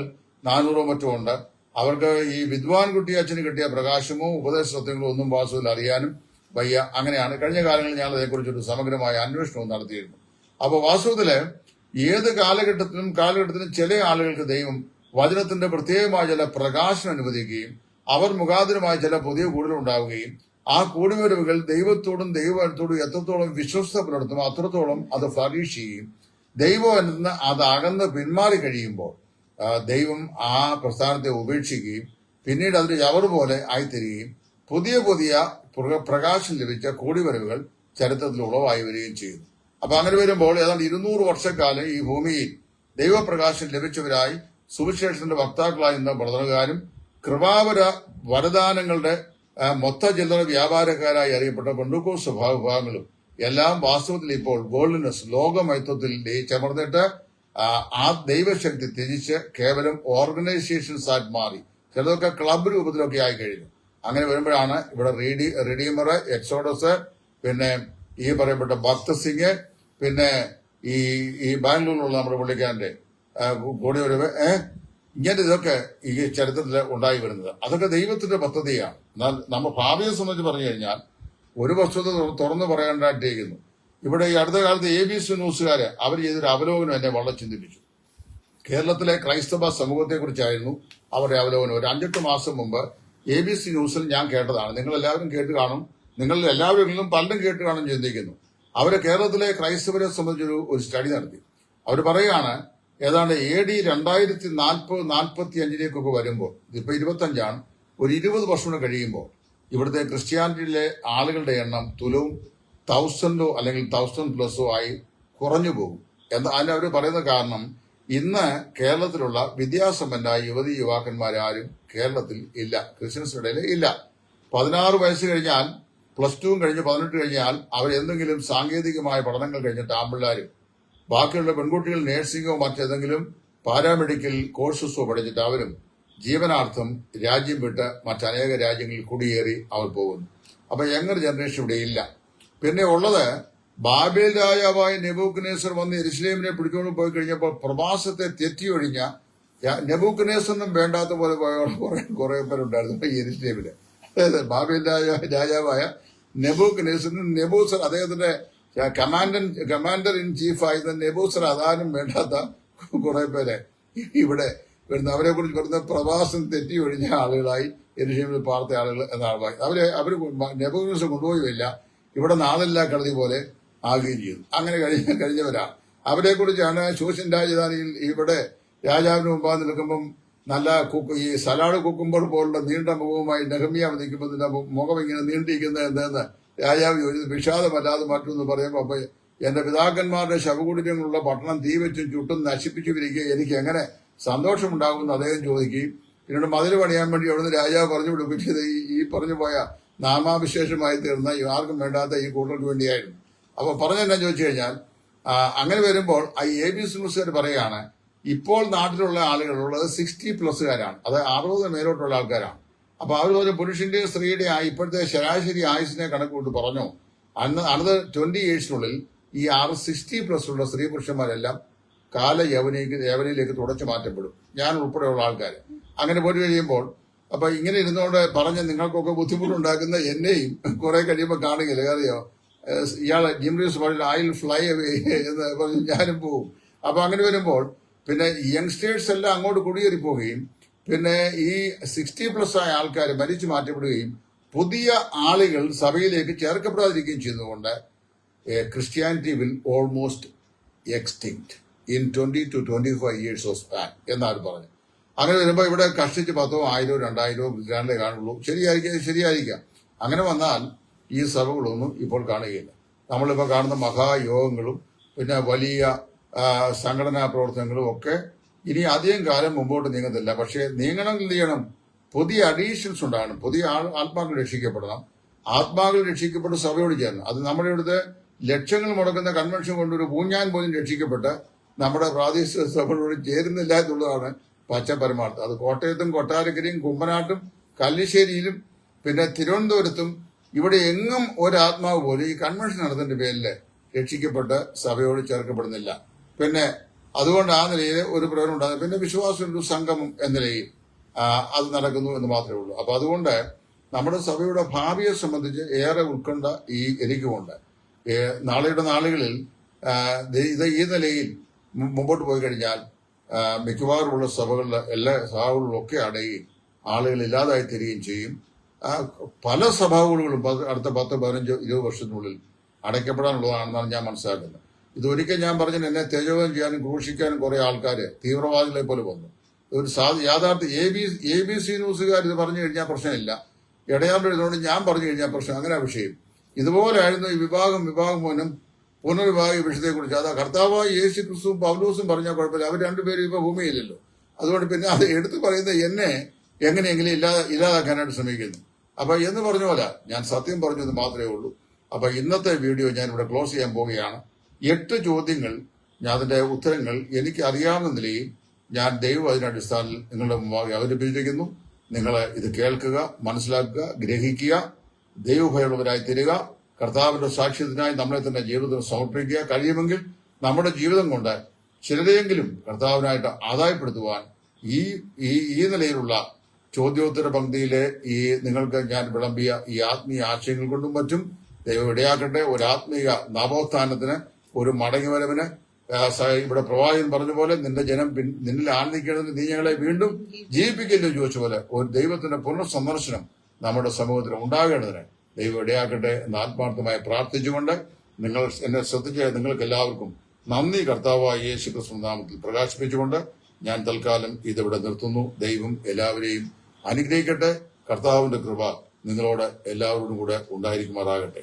400 മറ്റോ ഉണ്ട്. അവർക്ക് ഈ വിദ്വാൻ കുട്ടി അച്ഛന് കിട്ടിയ പ്രകാശമോ ഉപദേശ സത്യങ്ങളോ ഒന്നും വാസ്തുവിൽ അറിയാനും വയ്യ. അങ്ങനെയാണ് കഴിഞ്ഞ കാലങ്ങളിൽ ഞാൻ അതേക്കുറിച്ചൊരു സമഗ്രമായ അന്വേഷണവും നടത്തിയിരുന്നു. അപ്പൊ വാസ്തവത്തില് ഏത് കാലഘട്ടത്തിലും ചില ആളുകൾക്ക് ദൈവം വചനത്തിന്റെ പ്രത്യേകമായ ചില പ്രകാശനം അനുവദിക്കുകയും അവർ മുഖാന്തരമായ ചില പുതിയ കൂടുതൽ ഉണ്ടാവുകയും ആ കൂടിവരവുകൾ ദൈവത്തോടും ദൈവത്തോടും എത്രത്തോളം വിശ്വസ്ത പുലർത്തും അത്രത്തോളം അത് ഫ്ലറിഷ് ചെയ്യും. ദൈവം എന്ന് അത് അകന്ന് പിന്മാറി കഴിയുമ്പോൾ ദൈവം ആ പ്രസ്ഥാനത്തെ ഉപേക്ഷിക്കുകയും പിന്നീട് അതിന്റെ ചവർ പോലെ ആയിത്തീരുകയും പുതിയ പ്രകാശം ലഭിച്ച കൂടിവരവുകൾ ചരിത്രത്തിൽ ഉളവായി വരികയും ചെയ്യുന്നു. അപ്പൊ അങ്ങനെ വരുമ്പോൾ ഏതാണ്ട് 200 വർഷക്കാലം ഈ ഭൂമിയിൽ ദൈവപ്രകാശം ലഭിച്ചവരായി സുവിശേഷത്തിന്റെ വക്താക്കളായി നിന്ന ബ്രദറുകാരും കൃപാവര വരദാനങ്ങളുടെ മൊത്ത ചില്ലറ വ്യാപാരക്കാരായി അറിയപ്പെട്ട പെന്തക്കോസ്ത് വിഭാഗങ്ങളും എല്ലാം വാസ്തവത്തിൽ ഇപ്പോൾ വേൾഡ്നെസ് ലോകമൈത്വത്തിൽ ചമർന്നിട്ട് ആ ദൈവശക്തി ത്യജിച്ച് കേവലം ഓർഗനൈസേഷൻസ് ആയിട്ട് മാറി. ചിലതൊക്കെ ക്ലബ് രൂപത്തിലൊക്കെ ആയി കഴിഞ്ഞു. അങ്ങനെ വരുമ്പോഴാണ് ഇവിടെ റിഡീമർ, എക്സോഡസ്, പിന്നെ ഈ പറയപ്പെട്ട ഭക്ത് സിംഗ്, പിന്നെ ഈ ബാംഗ്ലൂരിലുള്ള നമ്മുടെ പുള്ളിക്കാരന്റെ കൂടിവരവ് ഇങ്ങനെ ഇതൊക്കെ ഈ ചരിത്രത്തിൽ ഉണ്ടായി വരുന്നത്. അതൊക്കെ ദൈവത്തിന്റെ പദ്ധതിയാണ്. എന്നാൽ നമ്മൾ ഭാവിയെ സംബന്ധിച്ച് പറഞ്ഞു കഴിഞ്ഞാൽ ഒരു വസ്തുത തുറന്നു പറയേണ്ടതായിട്ടിരിക്കുന്നു. ഇവിടെ ഈ അടുത്ത കാലത്ത് ABC ന്യൂസുകാര് അവർ ചെയ്തൊരു അവലോകനം എന്നെ വളരെ ചിന്തിപ്പിച്ചു. കേരളത്തിലെ ക്രൈസ്തവ സമൂഹത്തെക്കുറിച്ചായിരുന്നു അവരുടെ അവലോകനം. ഒരു 5-8 മാസം മുമ്പ് ABC ന്യൂസിൽ ഞാൻ കേട്ടതാണ്. നിങ്ങൾ എല്ലാവരും കേട്ട് കാണും, നിങ്ങൾ എല്ലാവരും പലരും കേട്ട് കാണും ചിന്തിക്കുന്നു. അവര് കേരളത്തിലെ ക്രൈസ്തവരെ സംബന്ധിച്ചൊരു സ്റ്റഡി നടത്തി. അവർ പറയുകയാണ് ഏതാണ്ട് AD 2040-45 വരുമ്പോൾ, ഇതിപ്പോ 25 ഒരു 20 വർഷം കഴിയുമ്പോൾ ഇവിടുത്തെ ക്രിസ്ത്യാനിറ്റിയിലെ ആളുകളുടെ എണ്ണം തുലവും 1000 അല്ലെങ്കിൽ 1000+ ആയി കുറഞ്ഞു പോകും. അതിന് അവർ പറയുന്ന കാരണം ഇന്ന് കേരളത്തിലുള്ള വിദ്യാസമ്പന്നരായ യുവാക്കന്മാരാരും കേരളത്തിൽ ഇല്ല, ക്രിസ്ത്യൻസിന്റെ ഇടയിൽ ഇല്ല. 16 വയസ്സ് കഴിഞ്ഞാൽ +2 കഴിഞ്ഞ് 18 കഴിഞ്ഞാൽ അവരെന്തെങ്കിലും സാങ്കേതികമായ പഠനങ്ങൾ കഴിഞ്ഞിട്ട് ആമ്പിള്ളാരും ബാക്കിയുള്ള പെൺകുട്ടികൾ നേഴ്സിംഗോ മറ്റേതെങ്കിലും പാരാമെഡിക്കൽ കോഴ്സസോ പഠിച്ചിട്ട് അവരും ജീവനാർത്ഥം രാജ്യം വിട്ട് മറ്റനേക രാജ്യങ്ങളിൽ കുടിയേറി അവർ പോകുന്നു. അപ്പൊ യങ്ങർ ജനറേഷൻ ഇവിടെ ഇല്ല. പിന്നെ ഉള്ളത് ബാബേൽ രാജാവായ നെബൂഖദ്നേസർ വന്ന് യെരുശലേമിനെ പിടിച്ചുകൊണ്ട് പോയി കഴിഞ്ഞപ്പോൾ പ്രവാസത്തെ തെറ്റിയൊഴിഞ്ഞ നെബൂഖദ്നേസറിനും വേണ്ടാത്ത പോലെ പോയ കുറെ പേരുണ്ടായിരുന്നു യെരുശലേമില്. അതായത് ബാബേൽ രാജാവായ നെബൂഖദ്നേസറിനും നെബൂസർ അദ്ദേഹത്തിന്റെ കമാൻഡർ ഇൻ ചീഫായിരുന്ന നെബൂസർ അതാനും വേണ്ടാത്ത കുറെ പേരെ ഇവിടെ വരുന്ന അവരെ കുറിച്ച് വരുന്ന പ്രവാസം തെറ്റി ഒഴിഞ്ഞ ആളുകളായി യെരുശലേമിൽ പാർത്ത ആളുകൾ എന്നാണ് പറയുന്നത്. അവര് നെബൂഖദ്നേസർ കൊണ്ടുപോയില്ല, ഇവിടെ നാളെല്ലാ കളി പോലെ ആകുകയും ചെയ്തു. അങ്ങനെ കഴിഞ്ഞവരാണ്. അവരെ കുറിച്ചാണ് ശൂഷൻ രാജധാനിയിൽ ഇവിടെ രാജാവിന് മുമ്പാകെ നിൽക്കുമ്പം നല്ല ഈ സലാഡ് കുക്കുമ്പോൾ പോലുള്ള നീണ്ട മുഖവുമായി നെഹമ്യാവ് നിൽക്കുമ്പോൾ നിന്റെ മുഖം ഇങ്ങനെ നീണ്ടിരിക്കുന്നത് എന്തെന്ന് രാജാവ് ചോദിച്ചത് വിഷാദമല്ലാതെ മറ്റൊന്ന് പറയുമ്പോൾ അപ്പൊ എന്റെ പിതാക്കന്മാരുടെ ശവകുടീരങ്ങളുള്ള പട്ടണം തീ വെച്ചും ചുട്ടും നശിപ്പിച്ചു വിരിക്കുക എനിക്ക് എങ്ങനെ സന്തോഷമുണ്ടാകുമെന്ന് അദ്ദേഹം ചോദിക്കുകയും പിന്നീട് മതിൽ പണിയാൻ വേണ്ടി അവിടുന്ന് രാജാവ് പറഞ്ഞു പിടിപ്പിച്ചത് ഈ പറഞ്ഞു പോയ നാമാവിശേഷമായി തീർന്ന ആർക്കും വേണ്ടാത്ത ഈ കൂട്ടർക്ക് വേണ്ടിയായിരുന്നു. അപ്പൊ പറഞ്ഞെന്നാ ചോദിച്ചു കഴിഞ്ഞാൽ അങ്ങനെ വരുമ്പോൾ ABC ന്യൂസുകാർ പറയുകയാണ് ഇപ്പോൾ നാട്ടിലുള്ള ആളുകളുള്ളത് 60+ അത് 60 മേലോട്ടുള്ള ആൾക്കാരാണ്. അപ്പൊ അവർ ഒരു പുരുഷന്റെയും സ്ത്രീയുടെയും ഇപ്പോഴത്തെ ശരാശരി ആയുസിനെ കണക്കൂട്ട് പറഞ്ഞു അടുത്ത 20 yearsനുള്ളിൽ ഈ 60+ ഉള്ള സ്ത്രീ പുരുഷന്മാരെല്ലാം യവനയിലേക്ക് തുടച്ചു മാറ്റപ്പെടും, ഞാൻ ഉൾപ്പെടെയുള്ള ആൾക്കാർ. അങ്ങനെ പോയി കഴിയുമ്പോൾ അപ്പൊ ഇങ്ങനെ ഇരുന്നുകൊണ്ട് പറഞ്ഞ് നിങ്ങൾക്കൊക്കെ ബുദ്ധിമുട്ടുണ്ടാക്കുന്ന എന്നെയും കുറെ കഴിയുമ്പോൾ കാണുകയില്ല. അറിയോ ഇയാളെ ജിംറീസ് പറഞ്ഞ ഐൽ ഫ്ലൈ അവേ എന്ന് പറഞ്ഞ് ഞാനും പോവും. അപ്പൊ അങ്ങനെ വരുമ്പോൾ പിന്നെ യങ്സ്റ്റേഴ്സ് എല്ലാം അങ്ങോട്ട് കുടിയേറി പോവുകയും പിന്നെ ഈ 60+ ആയ ആൾക്കാർ മരിച്ചു മാറ്റപ്പെടുകയും പുതിയ ആളുകൾ സഭയിലേക്ക് ചേർക്കപ്പെടാതിരിക്കുകയും ചെയ്തുകൊണ്ട് Christianity will almost extinct in 20 to 25 years of span എന്നാണ് പറഞ്ഞു. അങ്ങനെ വരുമ്പോൾ ഇവിടെ കഷ്ടിച്ച് 10,000, 1,000, 2,000 ക്രിസ്ത്യാനികളെ കാണുള്ളൂ. ശരിയായിരിക്കാം. അങ്ങനെ വന്നാൽ ഈ സഭകളൊന്നും ഇപ്പോൾ കാണുകയില്ല. നമ്മളിപ്പോൾ കാണുന്ന മഹായോഗങ്ങളും പിന്നെ വലിയ സംഘടനാ പ്രവർത്തനങ്ങളും ഒക്കെ ഇനി അധികം കാലം മുമ്പോട്ട് നീങ്ങത്തില്ല. പക്ഷേ നീങ്ങണം, എന്ത് ചെയ്യണം? പുതിയ അഡീഷൻസ് ഉണ്ടാകണം, പുതിയ ആത്മാക്കൾ രക്ഷിക്കപ്പെടണം. ആത്മാക്കൾ രക്ഷിക്കപ്പെട്ട് സഭയോട് ചേർന്ന്. അത് നമ്മുടെ ഇവിടുത്തെ ലക്ഷങ്ങൾ മുടക്കുന്ന കൺവെൻഷൻ കൊണ്ട് ഒരു പൂഞ്ഞാൻ പോലും രക്ഷിക്കപ്പെട്ട് നമ്മുടെ പ്രാദേശിക സഭകളോട് ചേരുന്നില്ല എന്നുള്ളതാണ് പച്ച പരമാർത്ഥം. അത് കോട്ടയത്തും കൊട്ടാരക്കരയും കുമ്പനാട്ടും കല്ലിശ്ശേരിയിലും പിന്നെ തിരുവനന്തപുരത്തും ഇവിടെ എങ്ങും ഒരാത്മാവ് പോലും ഈ കൺവെൻഷൻ നടത്തുന്നതിന്റെ പേരിൽ രക്ഷിക്കപ്പെട്ട് സഭയോട് ചേർക്കപ്പെടുന്നില്ല. പിന്നെ അതുകൊണ്ട് ആ നിലയിൽ ഒരു പ്രകടനം ഉണ്ടാകും. പിന്നെ വിശ്വാസം ഒരു സംഗമം എന്ന നിലയിൽ അത് നടക്കുന്നു എന്ന് മാത്രമേ ഉള്ളൂ. അപ്പൊ അതുകൊണ്ട് നമ്മുടെ സഭയുടെ ഭാവിയെ സംബന്ധിച്ച് ഏറെ ഉത്കണ്ഠ എനിക്കുമുണ്ട്. നാളെയുടെ നാളുകളിൽ ഇത് ഈ നിലയിൽ മുമ്പോട്ട് പോയി കഴിഞ്ഞാൽ മിക്കവാറുമുള്ള സഭകളിലെ എല്ലാ സഭകളിലൊക്കെ അടയുകയും ആളുകൾ ഇല്ലാതായി തീരുകയും ചെയ്യും. പല സഭാകളുകളും അടുത്ത 10, 15, 20 വർഷത്തിനുള്ളിൽ അടയ്ക്കപ്പെടാനുള്ളതാണെന്നാണ് ഞാൻ മനസ്സിലാക്കുന്നത്. ഇതൊരിക്കൽ ഞാൻ പറഞ്ഞു, എന്നെ തേജോധനം ചെയ്യാനും ക്രൂശിക്കാനും കുറെ ആൾക്കാർ തീവ്രവാദികളെ പോലെ വന്നു. ഒരു യാഥാർത്ഥ്യ ABC ന്യൂസുകാർ ഇത് പറഞ്ഞു കഴിഞ്ഞാൽ പ്രശ്നമില്ല, ഇടയാണ്ട് എഴുതുകൊണ്ട് ഞാൻ പറഞ്ഞു കഴിഞ്ഞാൽ പ്രശ്നം, അങ്ങനെ വിഷയം. ഇതുപോലെയായിരുന്നു ഈ വിഭാഗം മൂലം പുനർവിഭാഗ വിഷയത്തെക്കുറിച്ച്. അത് കർത്താവായ യേശു ക്രിസ്തുവും പൗലോസും പറഞ്ഞാൽ കുഴപ്പമില്ല, അവർ രണ്ടുപേരും ഇപ്പൊ ഭൂമിയില്ലല്ലോ. അതുകൊണ്ട് പിന്നെ അത് എടുത്തു പറയുന്നത് എന്നെ എങ്ങനെയെങ്കിലും ഇല്ലാതാക്കാനായിട്ട് ശ്രമിക്കുന്നു. അപ്പൊ എന്ന് പറഞ്ഞ പോലെ ഞാൻ സത്യം പറഞ്ഞത് മാത്രമേ ഉള്ളൂ. അപ്പൊ ഇന്നത്തെ വീഡിയോ ഞാൻ ഇവിടെ ക്ലോസ് ചെയ്യാൻ പോവുകയാണ്. 8 ചോദ്യങ്ങൾ, ഞാൻ അതിന്റെ ഉത്തരങ്ങൾ എനിക്ക് അറിയാവുന്ന നിലയിൽ ഞാൻ ദൈവവചനാടിസ്ഥാനത്തിൽ നിങ്ങളുടെ മുമ്പാകെ അവതരിപ്പിച്ചിരിക്കുന്നു. നിങ്ങൾ ഇത് കേൾക്കുക, മനസ്സിലാക്കുക, ഗ്രഹിക്കുക, ദൈവഭയമുള്ളവരായി തീരുക, കർത്താവിന്റെ സാക്ഷ്യത്തിനായി നമ്മളെ തന്നെ ജീവിതത്തിൽ സമർപ്പിക്കുക. കഴിയുമെങ്കിൽ നമ്മുടെ ജീവിതം കൊണ്ട് ചിലരെയെങ്കിലും കർത്താവിനായിട്ട് ആദായപ്പെടുത്തുവാൻ ഈ നിലയിലുള്ള ചോദ്യോത്തര പങ്ക്തിയിലെ നിങ്ങൾക്ക് ഞാൻ വിളമ്പിയ ഈ ആത്മീയ ആശയങ്ങൾ കൊണ്ടും മറ്റും ദൈവം ഇടയാക്കട്ടെ. ഒരു ആത്മീയ നവോത്ഥാനത്തിന്, ഒരു മടങ്ങിവരവിന്, ഇവിടെ പ്രവാചകൻ പറഞ്ഞ പോലെ നിന്റെ ജനം നിന്നിൽ ആനന്ദിക്കേണ്ടതിന് നീ ഞങ്ങളെ വീണ്ടും ജീവിപ്പിക്കില്ലോ ചോദിച്ച പോലെ ഒരു ദൈവത്തിന്റെ പുനർസന്ദർശനം നമ്മുടെ സമൂഹത്തിൽ ഉണ്ടാകേണ്ടതിന് ദൈവം ഇടയാക്കട്ടെ എന്ന് ആത്മാർത്ഥമായി പ്രാർത്ഥിച്ചുകൊണ്ട് എന്നെ ശ്രദ്ധിച്ച നിങ്ങൾക്ക് എല്ലാവർക്കും നന്ദി കർത്താവായ യേശു ക്രിസ്തു നാമത്തിൽ പ്രകാശിപ്പിച്ചുകൊണ്ട് ഞാൻ തൽക്കാലം ഇതിവിടെ നിർത്തുന്നു. ദൈവം എല്ലാവരെയും അനുഗ്രഹിക്കട്ടെ. കർത്താവിന്റെ കൃപ നിങ്ങളോട് എല്ലാവരോടും കൂടെ ഉണ്ടായിരിക്കുമാറാകട്ടെ.